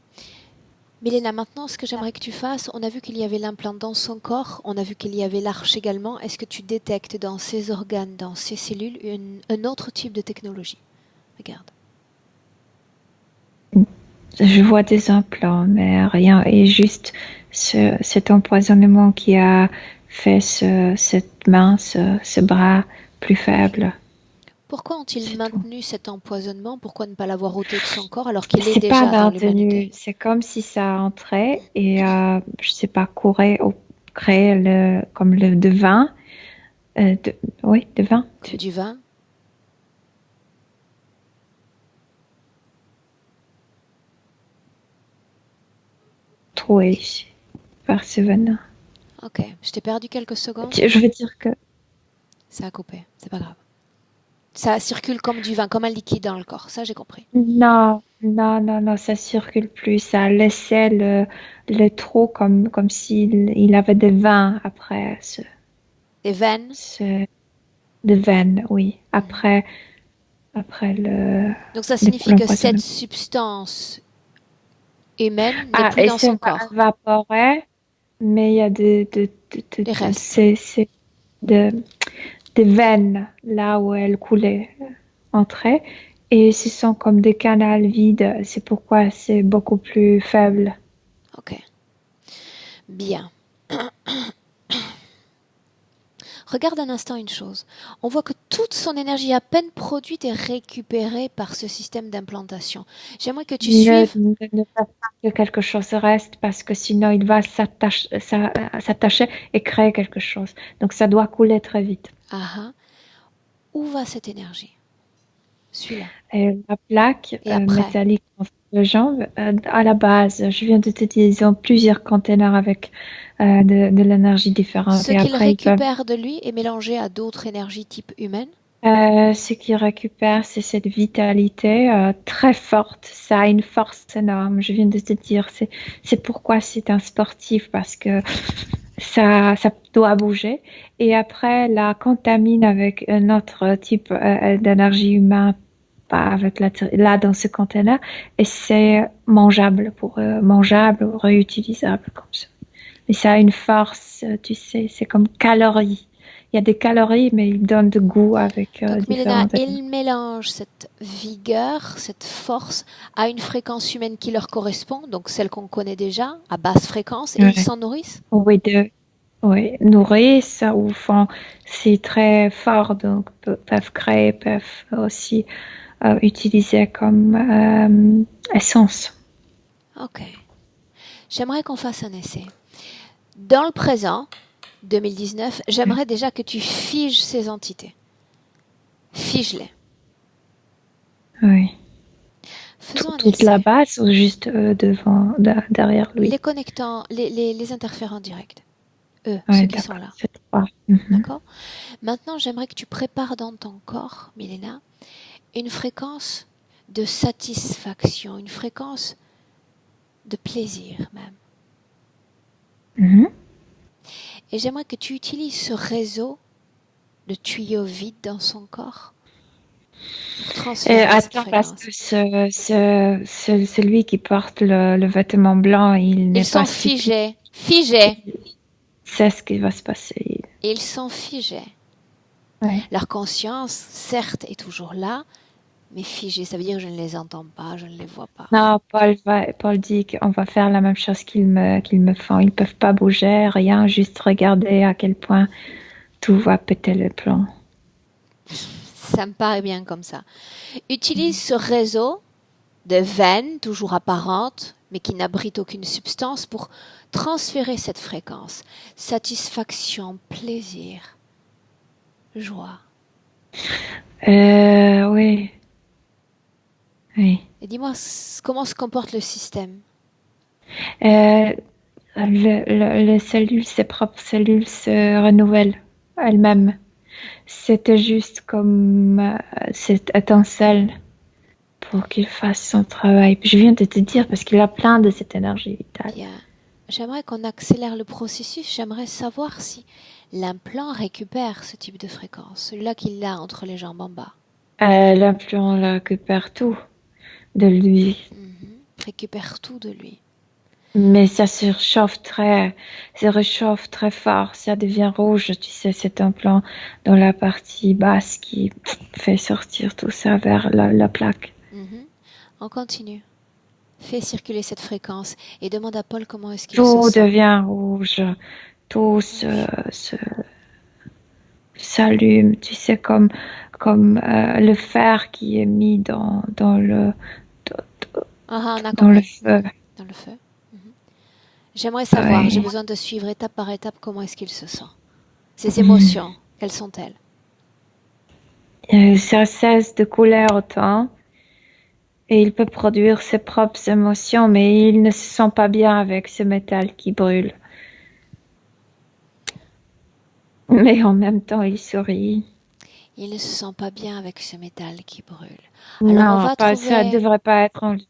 Milena, maintenant, ce que j'aimerais que tu fasses, on a vu qu'il y avait l'implant dans son corps, on a vu qu'il y avait l'arche également. Est-ce que tu détectes dans ses organes, dans ses cellules, un autre type de technologie? Regarde. Je vois des implants, mais rien. Et juste cet empoisonnement qui a fait cette main, ce bras plus faible. Pourquoi ont-ils maintenu cet empoisonnement? Pourquoi ne pas l'avoir ôté de son corps alors qu'il est déjà dans l'humanité? C'est comme si ça entrait et je sais pas, courait ou créait comme de vin. Oui, de vin. Du vin? troué par ce venin. Ok, je t'ai perdu quelques secondes. Je veux dire que... Ça a coupé, c'est pas grave. Ça circule comme du vin, comme un liquide dans le corps, ça j'ai compris. Non, non, non, non, ça circule plus. Ça laissait le trou comme s'il avait des veins après Des veines. des veines, oui. Après le... Donc ça signifie que cette substance humaine n'est plus dans son corps. Et évaporé, mais il y a des restes. Des veines là où elle coulait, entrait. Et ce sont comme des canaux vides. C'est pourquoi c'est beaucoup plus faible. Ok. Bien. Regarde un instant une chose. On voit que toute son énergie à peine produite est récupérée par ce système d'implantation. J'aimerais que tu suives... Ne pas que quelque chose reste parce que sinon il va s'attacher et créer quelque chose. Donc ça doit couler très vite. Où va cette énergie? Suis-là. La plaque métallique de jambe, à la base, je viens de te dire, ils ont plusieurs containers avec de l'énergie différente. Ce qu'il récupère de lui est mélangé à d'autres énergies type humaine? Ce qu'il récupère, c'est cette vitalité très forte. Ça a une force énorme. Je viens de te dire, c'est pourquoi c'est un sportif, parce que ça doit bouger. Et après, la contamine avec un autre type d'énergie humaine, pas avec là dans ce conteneur, et c'est mangeable mangeable ou réutilisable comme ça. Mais ça a une force, tu sais, c'est comme calories. Il y a des calories, mais il donne de goût avec donc Milena, il mélange cette vigueur, cette force à une fréquence humaine qui leur correspond, donc celle qu'on connaît déjà, à basse fréquence, et ils s'en nourrissent? Oui, nourrissent ou font, c'est très fort, donc peuvent créer, peuvent aussi utiliser comme essence. Ok. J'aimerais qu'on fasse un essai. Dans le présent, 2019, j'aimerais déjà que tu figes ces entités. Fige-les. Oui. Faisons toute la base ou juste derrière lui? Les connectants, les interférents directs. Ceux qui sont là. D'accord. Maintenant, j'aimerais que tu prépares dans ton corps, Milena, une fréquence de satisfaction, une fréquence de plaisir même. Et j'aimerais que tu utilises ce réseau de tuyaux vides dans son corps pour transférer cette fréquence. Parce que celui qui porte le vêtement blanc, ils sont figés. Figés. C'est ce qui va se passer. Ils sont figés. Ouais. Leur conscience, certes, est toujours là, mais figée. Ça veut dire que je ne les entends pas, je ne les vois pas. Non, Paul dit qu'on va faire la même chose qu'ils me font. Ils ne peuvent pas bouger, rien, juste regarder à quel point tout va péter le plan. Ça me paraît bien comme ça. Utilise ce réseau de veines, toujours apparentes, mais qui n'abritent aucune substance, pour transférer cette fréquence. Satisfaction, plaisir, joie. Oui. Oui. Et dis-moi, comment se comporte le système? Les cellules, ses propres cellules se renouvellent elles-mêmes. C'était juste comme cette étincelle pour qu'il fasse son travail. Je viens de te dire parce qu'il a plein de cette énergie vitale. Bien. J'aimerais qu'on accélère le processus. J'aimerais savoir si l'implant récupère ce type de fréquence, celui-là qu'il a entre les jambes en bas. L'implant récupère tout de lui. Récupère tout de lui. Mais ça se réchauffe très fort, ça devient rouge, tu sais, cet implant dans la partie basse qui fait sortir tout ça vers la plaque. On continue. Fais circuler cette fréquence et demande à Paul comment est-ce qu'il se sent. Tout devient rouge, tout s'allume, tu sais, comme le fer qui est mis dans le feu. Dans le feu. J'aimerais savoir, j'ai besoin de suivre étape par étape comment est-ce qu'il se sent. Ses émotions, quelles sont-elles? Ça cesse de couler autant Et il peut produire ses propres émotions, mais il ne se sent pas bien avec ce métal qui brûle. Mais en même temps, il sourit. Il ne se sent pas bien avec ce métal qui brûle. Alors on Non, va ça ne trouver... devrait pas être en lui.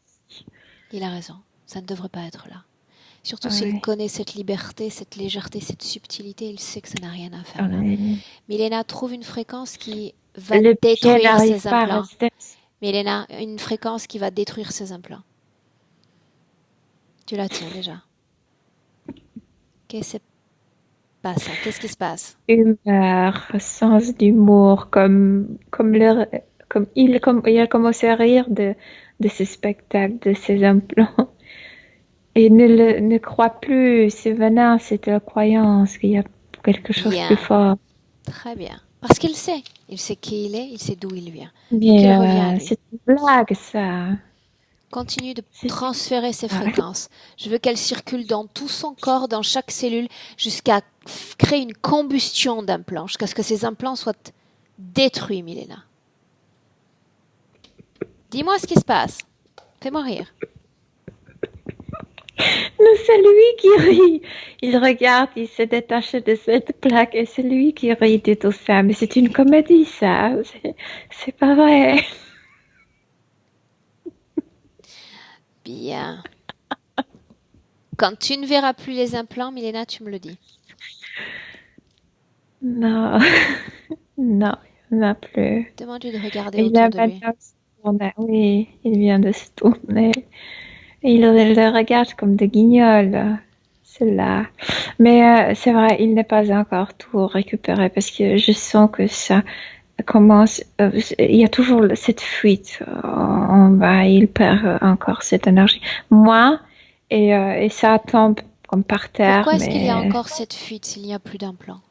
Il a raison, ça ne devrait pas être là. Surtout s'il Oui. connaît cette liberté, cette légèreté, cette subtilité, il sait que ça n'a rien à faire là. Oui. Milena trouve une fréquence qui va Le pied détruire n'arrive ses pas à implants. rester. Milena, une fréquence qui va détruire ses implants. Tu la tiens déjà. Qu'est-ce qui se passe? Humeur, sens d'humour, comme il a commencé à rire de ce spectacle, de ses implants. Et ne croit plus, c'est venin, c'est la croyance qu'il y a quelque chose de plus Bien, fort. très bien. Parce qu'il sait. Il sait qui il est, il sait d'où il vient. Donc il Mais revient à lui. c'est une blague, ça. Continue de C'est une transférer ces blague. fréquences. Je veux qu'elles circulent dans tout son corps, dans chaque cellule, jusqu'à créer une combustion d'implants, jusqu'à ce que ces implants soient détruits, Milena. Dis-moi ce qui se passe. Fais-moi rire. Non, c'est lui qui rit. Il regarde, il se détache de cette plaque et c'est lui qui rit de tout ça. Mais c'est une comédie, ça. C'est pas vrai. Bien. Quand tu ne verras plus les implants, Milena, tu me le dis. Non, non, il n'y en a plus. Demande-lui de regarder Il a autour de lui. maintenant se tourner. Oui, il vient de se tourner. Et il le regarde comme des guignols. C'est là. Mais c'est vrai, il n'est pas encore tout récupéré parce que je sens que ça commence. Il y a toujours cette fuite en bas. Il perd encore cette énergie. Moi, et ça tombe comme par terre, Pourquoi est-ce qu'il y a mais encore cette fuite s'il n'y a plus d'implants?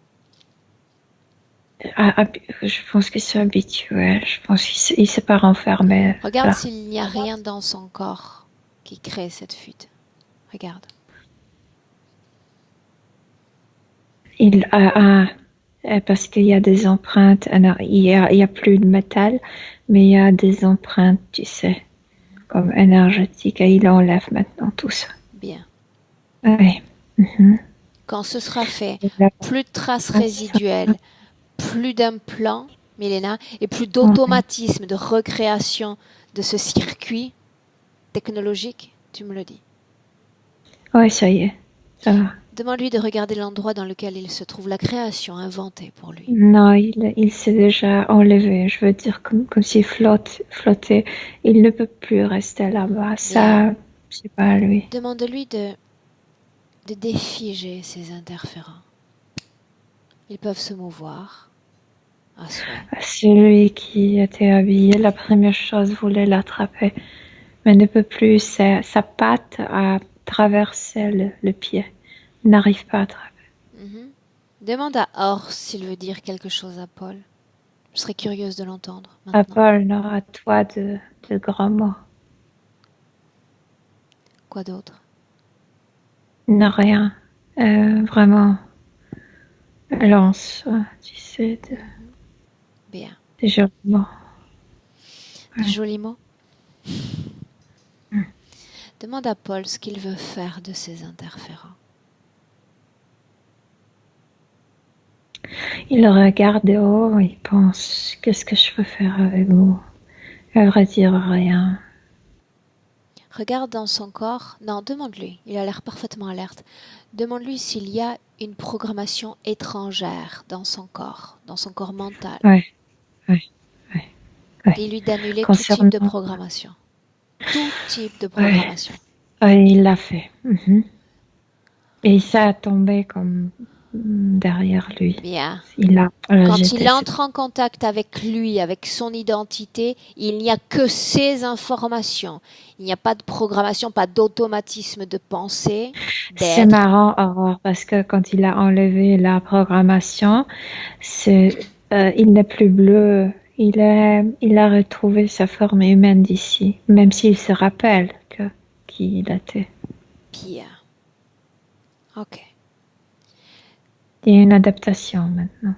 je pense que c'est habituel. Je pense qu'il s'est pas renfermé Regarde là. s'il n'y a rien dans son corps qui crée cette fuite. Regarde. Parce qu'il y a des empreintes. Alors, il y a plus de métal, mais il y a des empreintes, tu sais, comme énergétiques. Et il enlève maintenant tout ça. Bien. Oui. Mhm. Quand ce sera fait, Et là, plus de traces ça, résiduelles, plus d'implants, Milena, et plus oui. d'automatisme, de recréation de ce circuit technologique, tu me le dis. Oui, ça y est. Ça va. Demande-lui de regarder l'endroit dans lequel il se trouve, la création inventée pour lui. Non, il s'est déjà enlevé. Je veux dire, comme s'il flottait. Il ne peut plus rester là-bas. Bien. Ça, c'est pas lui. Demande-lui de défiger ces interférents. Ils peuvent se mouvoir à souhait. Celui qui était habillé, la première chose voulait l'attraper, mais ne peut plus. Sa patte a traversé le pied. Il n'arrive pas à attraper. Demande à Or s'il veut dire quelque chose à Paul. Je serais curieuse de l'entendre À maintenant. Paul n'aura toi de grands mots. Quoi d'autre? Non, rien. Vraiment. Lance, tu sais, Bien. de jolis mots. De Ouais. jolis mots. Demande à Paul ce qu'il veut faire de ces interférents. Il regarde de haut, il pense, qu'est-ce que je peux faire avec vous? À vrai dire, rien. Regarde dans son corps. Non, demande-lui. Il a l'air parfaitement alerte. Demande-lui s'il y a une programmation étrangère dans son corps mental. Ouais. Dis-lui d'annuler tout type de programmation. Tout type de programmation. Ouais, il l'a fait. Et ça a tombé comme derrière lui. Bien. Quand il entre en contact avec lui, avec son identité, il n'y a que ces informations. Il n'y a pas de programmation, pas d'automatisme de pensée. C'est marrant, Aurore, parce que quand il a enlevé la programmation, il n'est plus bleu. Il a retrouvé sa forme humaine d'ici, même s'il se rappelle qui il était. Bien. Ok. Il y a une adaptation maintenant.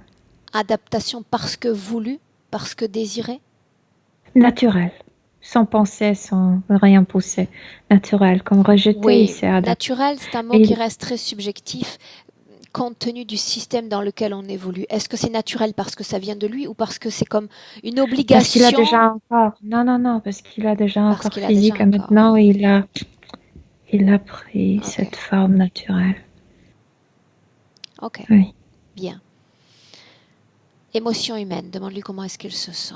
Adaptation parce que voulue, parce que désirée? Naturelle. sans penser, sans rien pousser, naturel, comme rejeter, Oui, il s'est adapté. naturel, c'est un mot qui reste très subjectif compte tenu du système dans lequel on évolue. Est-ce que c'est naturel parce que ça vient de lui ou parce que c'est comme une obligation? Parce qu'il a déjà un corps. Non, parce qu'il a déjà un corps physique et corps. maintenant il a pris cette forme naturelle. Ok. Oui. Bien. Émotion humaine, demande-lui comment est-ce qu'il se sent.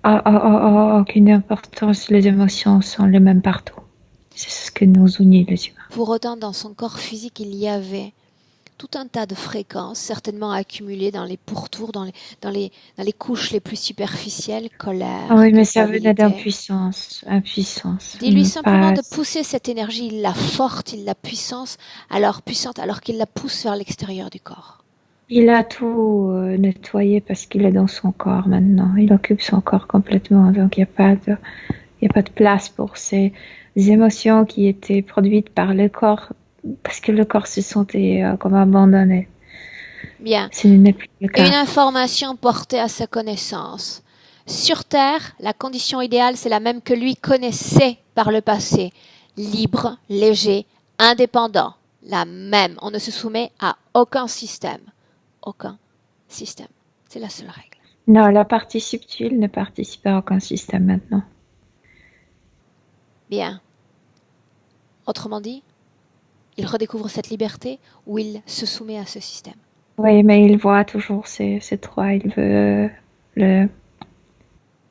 Aucune importance, les émotions sont les mêmes partout. C'est ce que nous unit les humains. Pour autant, dans son corps physique, il y avait tout un tas de fréquences, certainement accumulées dans les pourtours, dans les couches les plus superficielles, colère. Ah oui, mais ça venait d'impuissance. Dis-lui simplement de pousser cette énergie, il la forte, il la puissante, alors qu'il la pousse vers l'extérieur du corps. Il a tout nettoyé parce qu'il est dans son corps maintenant. Il occupe son corps complètement, donc il n'y a pas de place pour ces émotions qui étaient produites par le corps parce que le corps se sentait comme abandonné. Bien. Ce n'est plus le cas. Une information portée à sa connaissance. Sur Terre, la condition idéale, c'est la même que lui connaissait par le passé. Libre, léger, indépendant. La même. On ne se soumet à aucun système. Aucun système. C'est la seule règle. Non, la partie subtile ne participe à aucun système maintenant. Bien. Autrement dit, il redécouvre cette liberté où il se soumet à ce système. Oui, mais il voit toujours ces trois. Il veut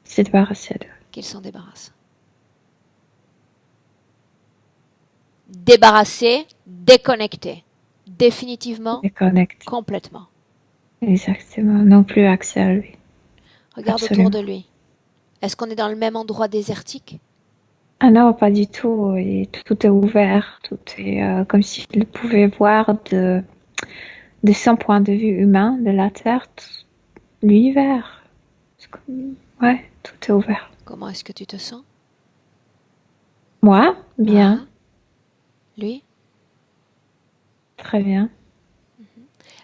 se débarrasser d'eux. Qu'il s'en débarrasse. Débarrasser, déconnecter. Définitivement, déconnecter. Complètement. Exactement. Non plus accès à lui. Regarde autour de lui. Est-ce qu'on est dans le même endroit désertique? Ah non, pas du tout. Et tout est ouvert. Tout est comme s'il pouvait voir de son point de vue humain de la Terre l'univers. Ouais, tout est ouvert. Comment est-ce que tu te sens? Moi, bien. Lui? Très bien.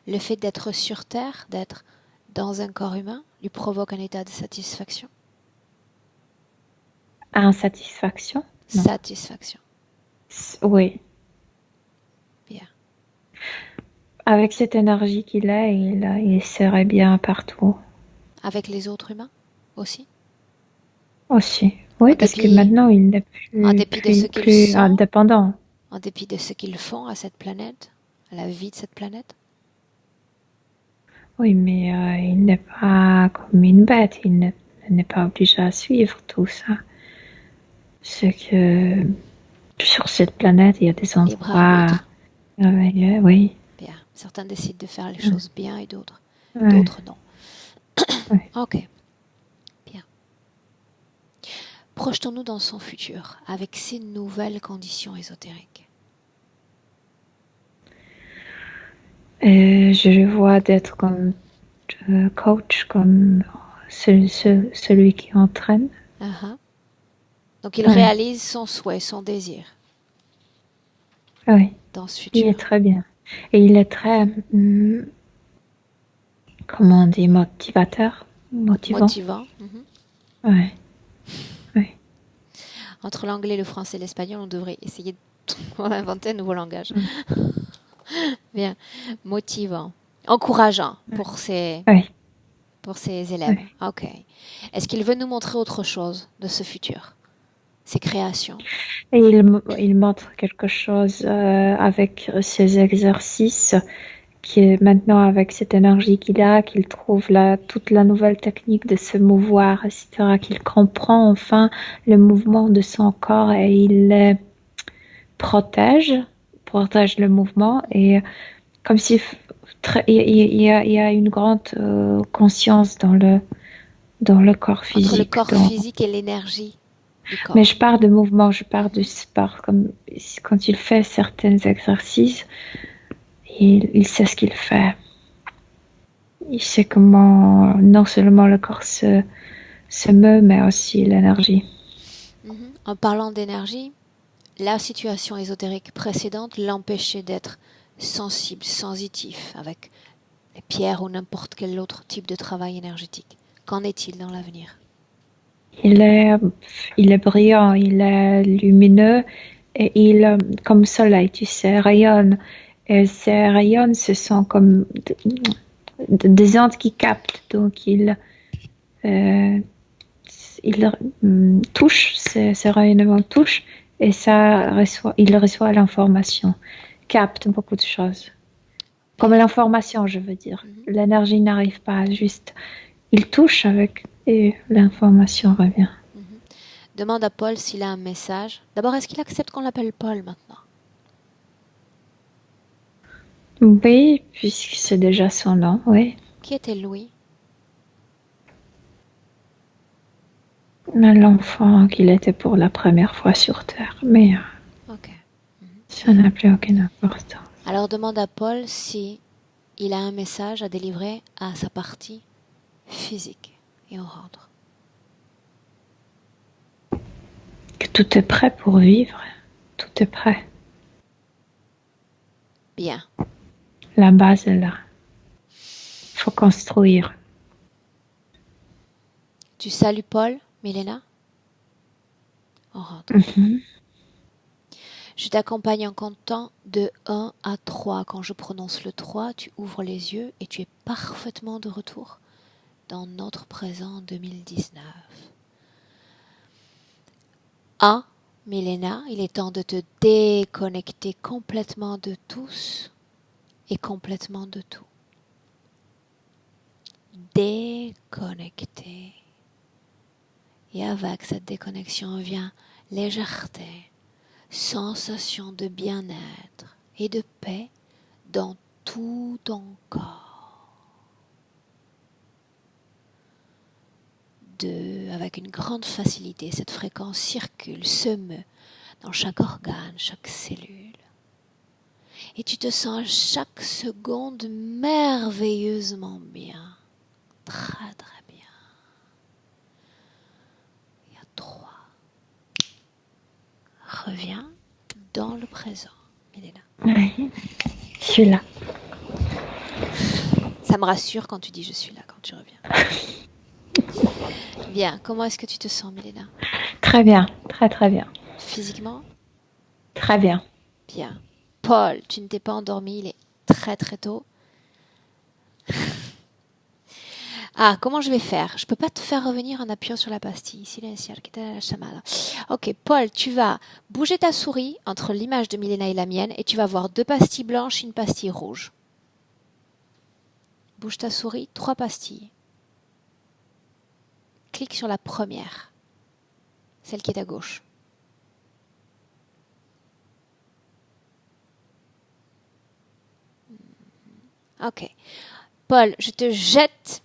Le fait d'être sur Terre, d'être dans un corps humain, lui provoque un état de satisfaction? Insatisfaction? Non. Satisfaction. Oui. Bien. Avec cette énergie qu'il a, il serait bien partout. Avec les autres humains aussi? Aussi. Oui, parce que maintenant, il n'est plus indépendant. En dépit de ce qu'ils font à cette planète, à la vie de cette planète? Oui, mais il n'est pas comme une bête. Il n'est pas obligé à suivre tout ça. C'est que sur cette planète, il y a des endroits... oui. Bien. Certains décident de faire les choses bien et d'autres non. Ok. Bien. Projetons-nous dans son futur avec ces nouvelles conditions ésotériques. Je le vois d'être comme coach, comme celui qui entraîne. Donc il réalise son souhait, son désir. Oui. Dans ce futur. Il est très bien. Et il est très, comment on dit, motivateur. Motivant. Oui. Entre l'anglais, le français et l'espagnol, on devrait essayer d'inventer un nouveau langage. Bien. Motivant. Encourageant pour ses élèves. Oui. Ok. Est-ce qu'il veut nous montrer autre chose de ce futur? Ses créations. Et il montre quelque chose avec ses exercices, qui est maintenant avec cette énergie qu'il trouve toute la nouvelle technique de se mouvoir, etc., qu'il comprend enfin le mouvement de son corps et il protège le mouvement et comme si il y a une grande conscience dans le corps physique. Entre le corps physique et l'énergie. Mais je parle de mouvement, je parle de sport. Comme quand il fait certains exercices, il sait ce qu'il fait. Il sait comment non seulement le corps se meut, mais aussi l'énergie. En parlant d'énergie, la situation ésotérique précédente l'empêchait d'être sensible, sensitif avec les pierres ou n'importe quel autre type de travail énergétique. Qu'en est-il dans l'avenir? Il est, il est brillant, il est lumineux et il, comme soleil, tu sais, rayonne. Et ces rayons, ce sont comme des ondes qui captent. Donc, euh, il touche, ces rayonnements touchent et il reçoit l'information, capte beaucoup de choses. Comme l'information, je veux dire. L'énergie n'arrive pas juste. Il touche avec et l'information revient. Demande à Paul s'il a un message. D'abord, est-ce qu'il accepte qu'on l'appelle Paul maintenant? Oui, puisque c'est déjà son nom, oui. Qui était Louis? L'enfant qu'il était pour la première fois sur Terre, mais ça n'a plus aucune importance. Alors demande à Paul si il a un message à délivrer à sa partie physique et on rentre. Que tout est prêt pour vivre, tout est prêt. Bien. La base est là. Il faut construire. Tu salues Paul, Milena? On rentre. Je t'accompagne en comptant de 1 à 3. Quand je prononce le 3, tu ouvres les yeux et tu es parfaitement de retour dans notre présent 2019. 1. Milena, il est temps de te déconnecter complètement de tous et complètement de tout. Déconnecter. Et avec cette déconnexion vient légèreté, sensation de bien-être et de paix dans tout ton corps. 2. Avec une grande facilité, cette fréquence circule, se meut dans chaque organe, chaque cellule. Et tu te sens chaque seconde merveilleusement bien. Très très bien. Il y a 3. Reviens dans le présent, Milena. Oui, je suis là. Ça me rassure quand tu dis je suis là, quand tu reviens. Bien, comment est-ce que tu te sens, Milena? Très bien, très très bien. Physiquement? Très bien. Bien. Paul, tu ne t'es pas endormi, il est très très tôt. Ah, comment je vais faire? Je peux pas te faire revenir en appuyant sur la pastille. Silencial, qui était la chamade. Ok, Paul, tu vas bouger ta souris entre l'image de Milena et la mienne et tu vas voir 2 pastilles blanches et une pastille rouge. Bouge ta souris, 3 pastilles. Clique sur la première, celle qui est à gauche. Ok. Paul, je te jette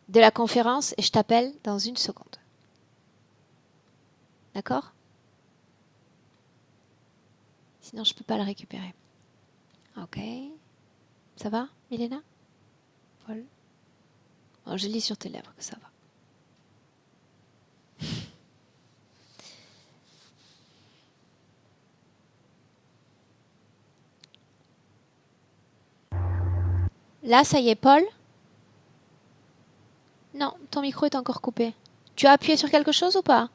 de la conférence et je t'appelle dans 1 seconde. D'accord? Sinon, je ne peux pas le récupérer. Ok. Ça va, Milena? Paul? Oh, je lis sur tes lèvres que ça va. Là, ça y est, Paul? Non, ton micro est encore coupé. Tu as appuyé sur quelque chose ou pas?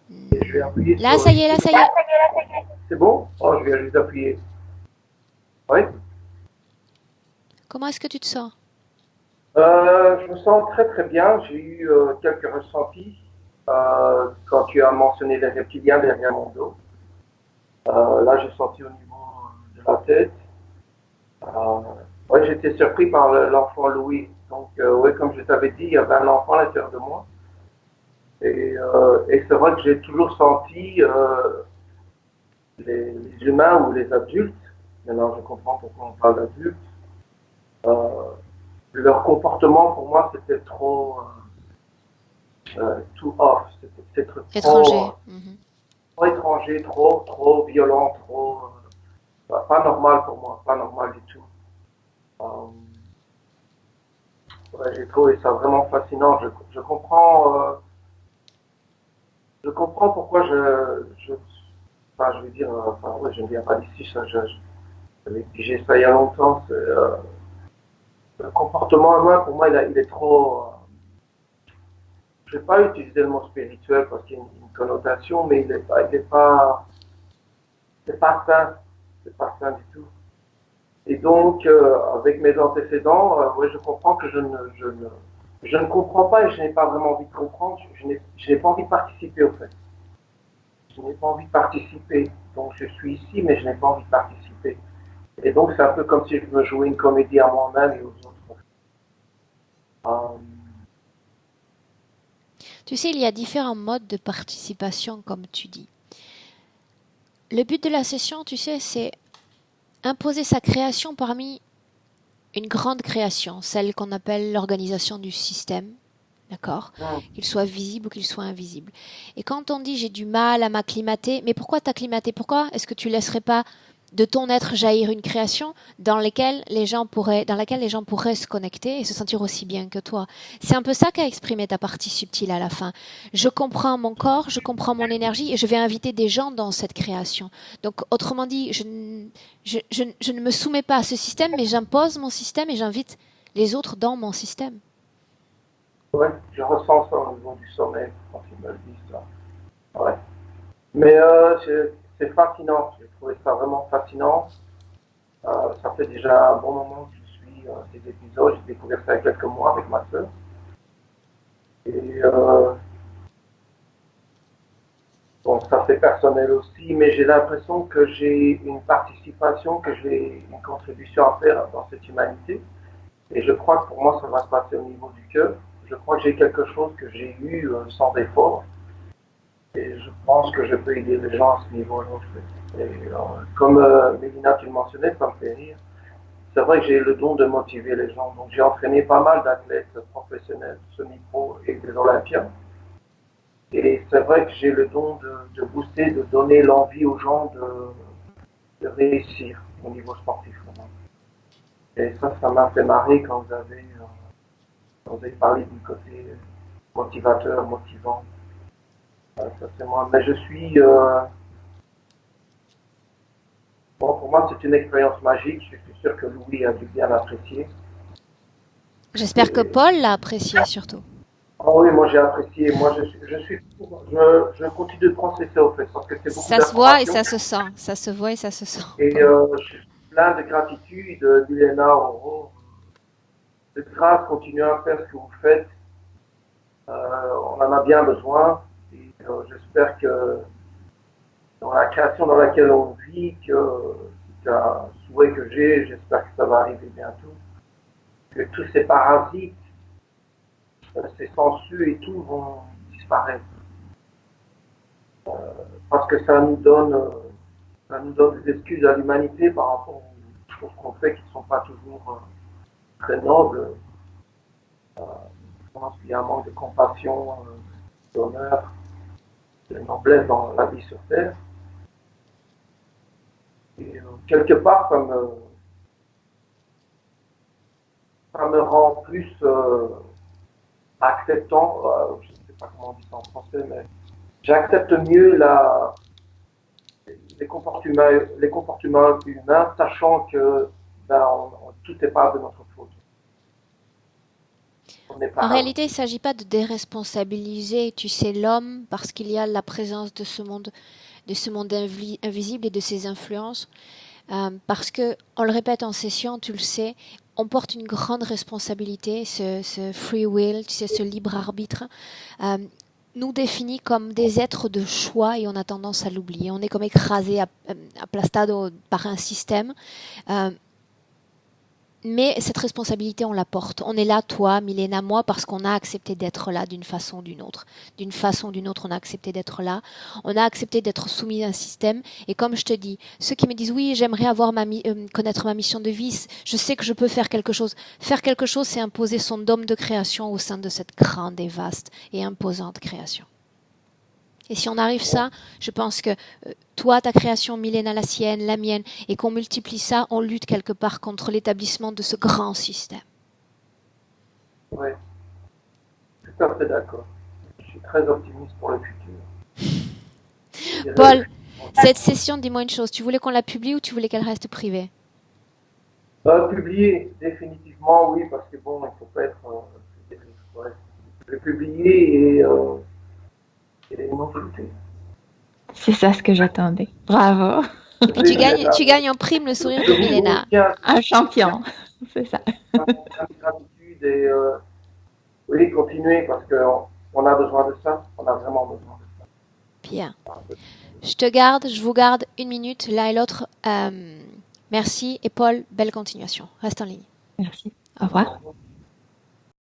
Je vais appuyer là, ça y est, là, ça y est. C'est bon? Oh, je viens juste d'appuyer. Oui? Comment est-ce que tu te sens? Je me sens très très bien. J'ai eu quelques ressentis quand tu as mentionné les reptiliens derrière mon dos. Là, j'ai senti au niveau de la tête. Ouais, j'étais surpris par l'enfant Louis. Donc, ouais, comme je t'avais dit, il y avait un enfant à l'intérieur de moi. Et c'est vrai que j'ai toujours senti les humains ou les adultes, maintenant je comprends pourquoi on parle d'adultes, leur comportement pour moi c'était trop too off, c'était trop étranger. Trop étranger, trop violent, trop pas normal pour moi, pas normal du tout. Ouais, j'ai trouvé ça vraiment fascinant. Je comprends pourquoi enfin, je veux dire, enfin, ouais, je ne viens pas d'ici, ça, j'avais pigé ça il y a longtemps. Le comportement humain, pour moi, il est trop je vais pas utiliser le mot spirituel parce qu'il y a une connotation, mais c'est pas sain. C'est pas sain du tout. Et donc, avec mes antécédents, ouais, je comprends que je ne comprends pas et je n'ai pas vraiment envie de comprendre. Je n'ai pas envie de participer au fait. Je n'ai pas envie de participer. Donc, je suis ici, mais je n'ai pas envie de participer. Et donc, c'est un peu comme si je me jouais une comédie à moi-même et aux autres. Tu sais, il y a différents modes de participation, comme tu dis. Le but de la session, tu sais, c'est imposer sa création parmi une grande création, celle qu'on appelle l'organisation du système, d'accord? Qu'il soit visible ou qu'il soit invisible. Et quand on dit j'ai du mal à m'acclimater, mais pourquoi t'acclimater? Pourquoi est-ce que tu laisserais pas de ton être jaillir une création dans laquelle les gens pourraient se connecter et se sentir aussi bien que toi? C'est un peu ça qu'a exprimé ta partie subtile à la fin. Je comprends mon corps, je comprends mon énergie et je vais inviter des gens dans cette création. Donc, autrement dit, je ne me soumets pas à ce système, mais j'impose mon système et j'invite les autres dans mon système. Oui, je ressens ça au niveau du sommeil quand ils me le disent. Ça. Ouais. Mais c'est fascinant. J'ai trouvé ça vraiment fascinant. Ça fait déjà un bon moment que je suis ces épisodes. J'ai découvert ça il y a quelques mois avec ma sœur. Et bon, ça c'est personnel aussi, mais j'ai l'impression que j'ai une participation, que j'ai une contribution à faire dans cette humanité. Et je crois que pour moi, ça va se passer au niveau du cœur. Je crois que j'ai quelque chose que j'ai eu sans effort. Et je pense que je peux aider les gens à ce niveau-là. En fait. Et, comme Mélina, tu le mentionnais, ça me fait rire. C'est vrai que j'ai le don de motiver les gens. Donc j'ai entraîné pas mal d'athlètes professionnels, semi-pro et des Olympiens. Et c'est vrai que j'ai le don de booster, de donner l'envie aux gens de réussir au niveau sportif. Et ça m'a fait marrer quand vous avez parlé du côté motivateur, motivant. Ça c'est moi. Mais je suis... bon, pour moi, c'est une expérience magique. Je suis sûr que Louis a dû bien l'apprécier. J'espère que Paul l'a apprécié surtout. Oh oui, moi j'ai apprécié. Moi je continue de processer au fait parce que c'est beaucoup Ça se voit et ça se sent. Ça se voit et ça se sent. Et je suis plein de gratitude, Milena, Aurore. De grâce, continuez à faire ce que vous faites. On en a bien besoin. Et j'espère que dans la création dans laquelle on vit, que c'est un souhait que j'ai, j'espère que ça va arriver bientôt. Que tous ces parasites, ces sangsues et tout vont disparaître. Parce que ça nous donne des excuses à l'humanité par rapport aux choses qu'on fait qui ne sont pas toujours très nobles. Je pense qu'il y a un manque de compassion, d'honneur, de noblesse dans la vie sur Terre. Et quelque part, ça me rend plus acceptant, je ne sais pas comment on dit ça en français, mais j'accepte mieux les comportements humains, sachant que tout n'est pas de notre faute. En réalité, il ne s'agit pas de déresponsabiliser, tu sais, l'homme parce qu'il y a la présence de ce monde invisible et de ses influences. Parce que, on le répète en session, tu le sais, on porte une grande responsabilité, ce free will, tu sais, ce libre arbitre. Nous définit comme des êtres de choix et on a tendance à l'oublier. On est comme écrasé, aplastado par un système. Mais cette responsabilité, on la porte. On est là, toi, Milena, moi, parce qu'on a accepté d'être là d'une façon ou d'une autre. D'une façon ou d'une autre, on a accepté d'être là. On a accepté d'être soumis à un système. Et comme je te dis, ceux qui me disent, oui, j'aimerais connaître ma mission de vie, je sais que je peux faire quelque chose. Faire quelque chose, c'est imposer son dôme de création au sein de cette grande et vaste et imposante création. Et si on arrive ça, je pense que toi, ta création, Milena, la sienne, la mienne, et qu'on multiplie ça, on lutte quelque part contre l'établissement de ce grand système. Oui, tout à fait d'accord. Je suis très optimiste pour le futur. Paul, cette session, dis-moi une chose, tu voulais qu'on la publie ou tu voulais qu'elle reste privée? Publier, définitivement, oui, parce que bon, il ne faut pas être... je l'ai publié et non flouté. C'est ça ce que j'attendais. Bravo. Et puis tu gagnes en prime le sourire de Milena. Un champion, c'est ça. Gratitude et oui, continuer parce qu'on a besoin de ça. On a vraiment besoin de ça. Bien. Je vous garde 1 minute, l'un et l'autre. Merci. Et Paul, belle continuation. Reste en ligne. Merci. Au revoir.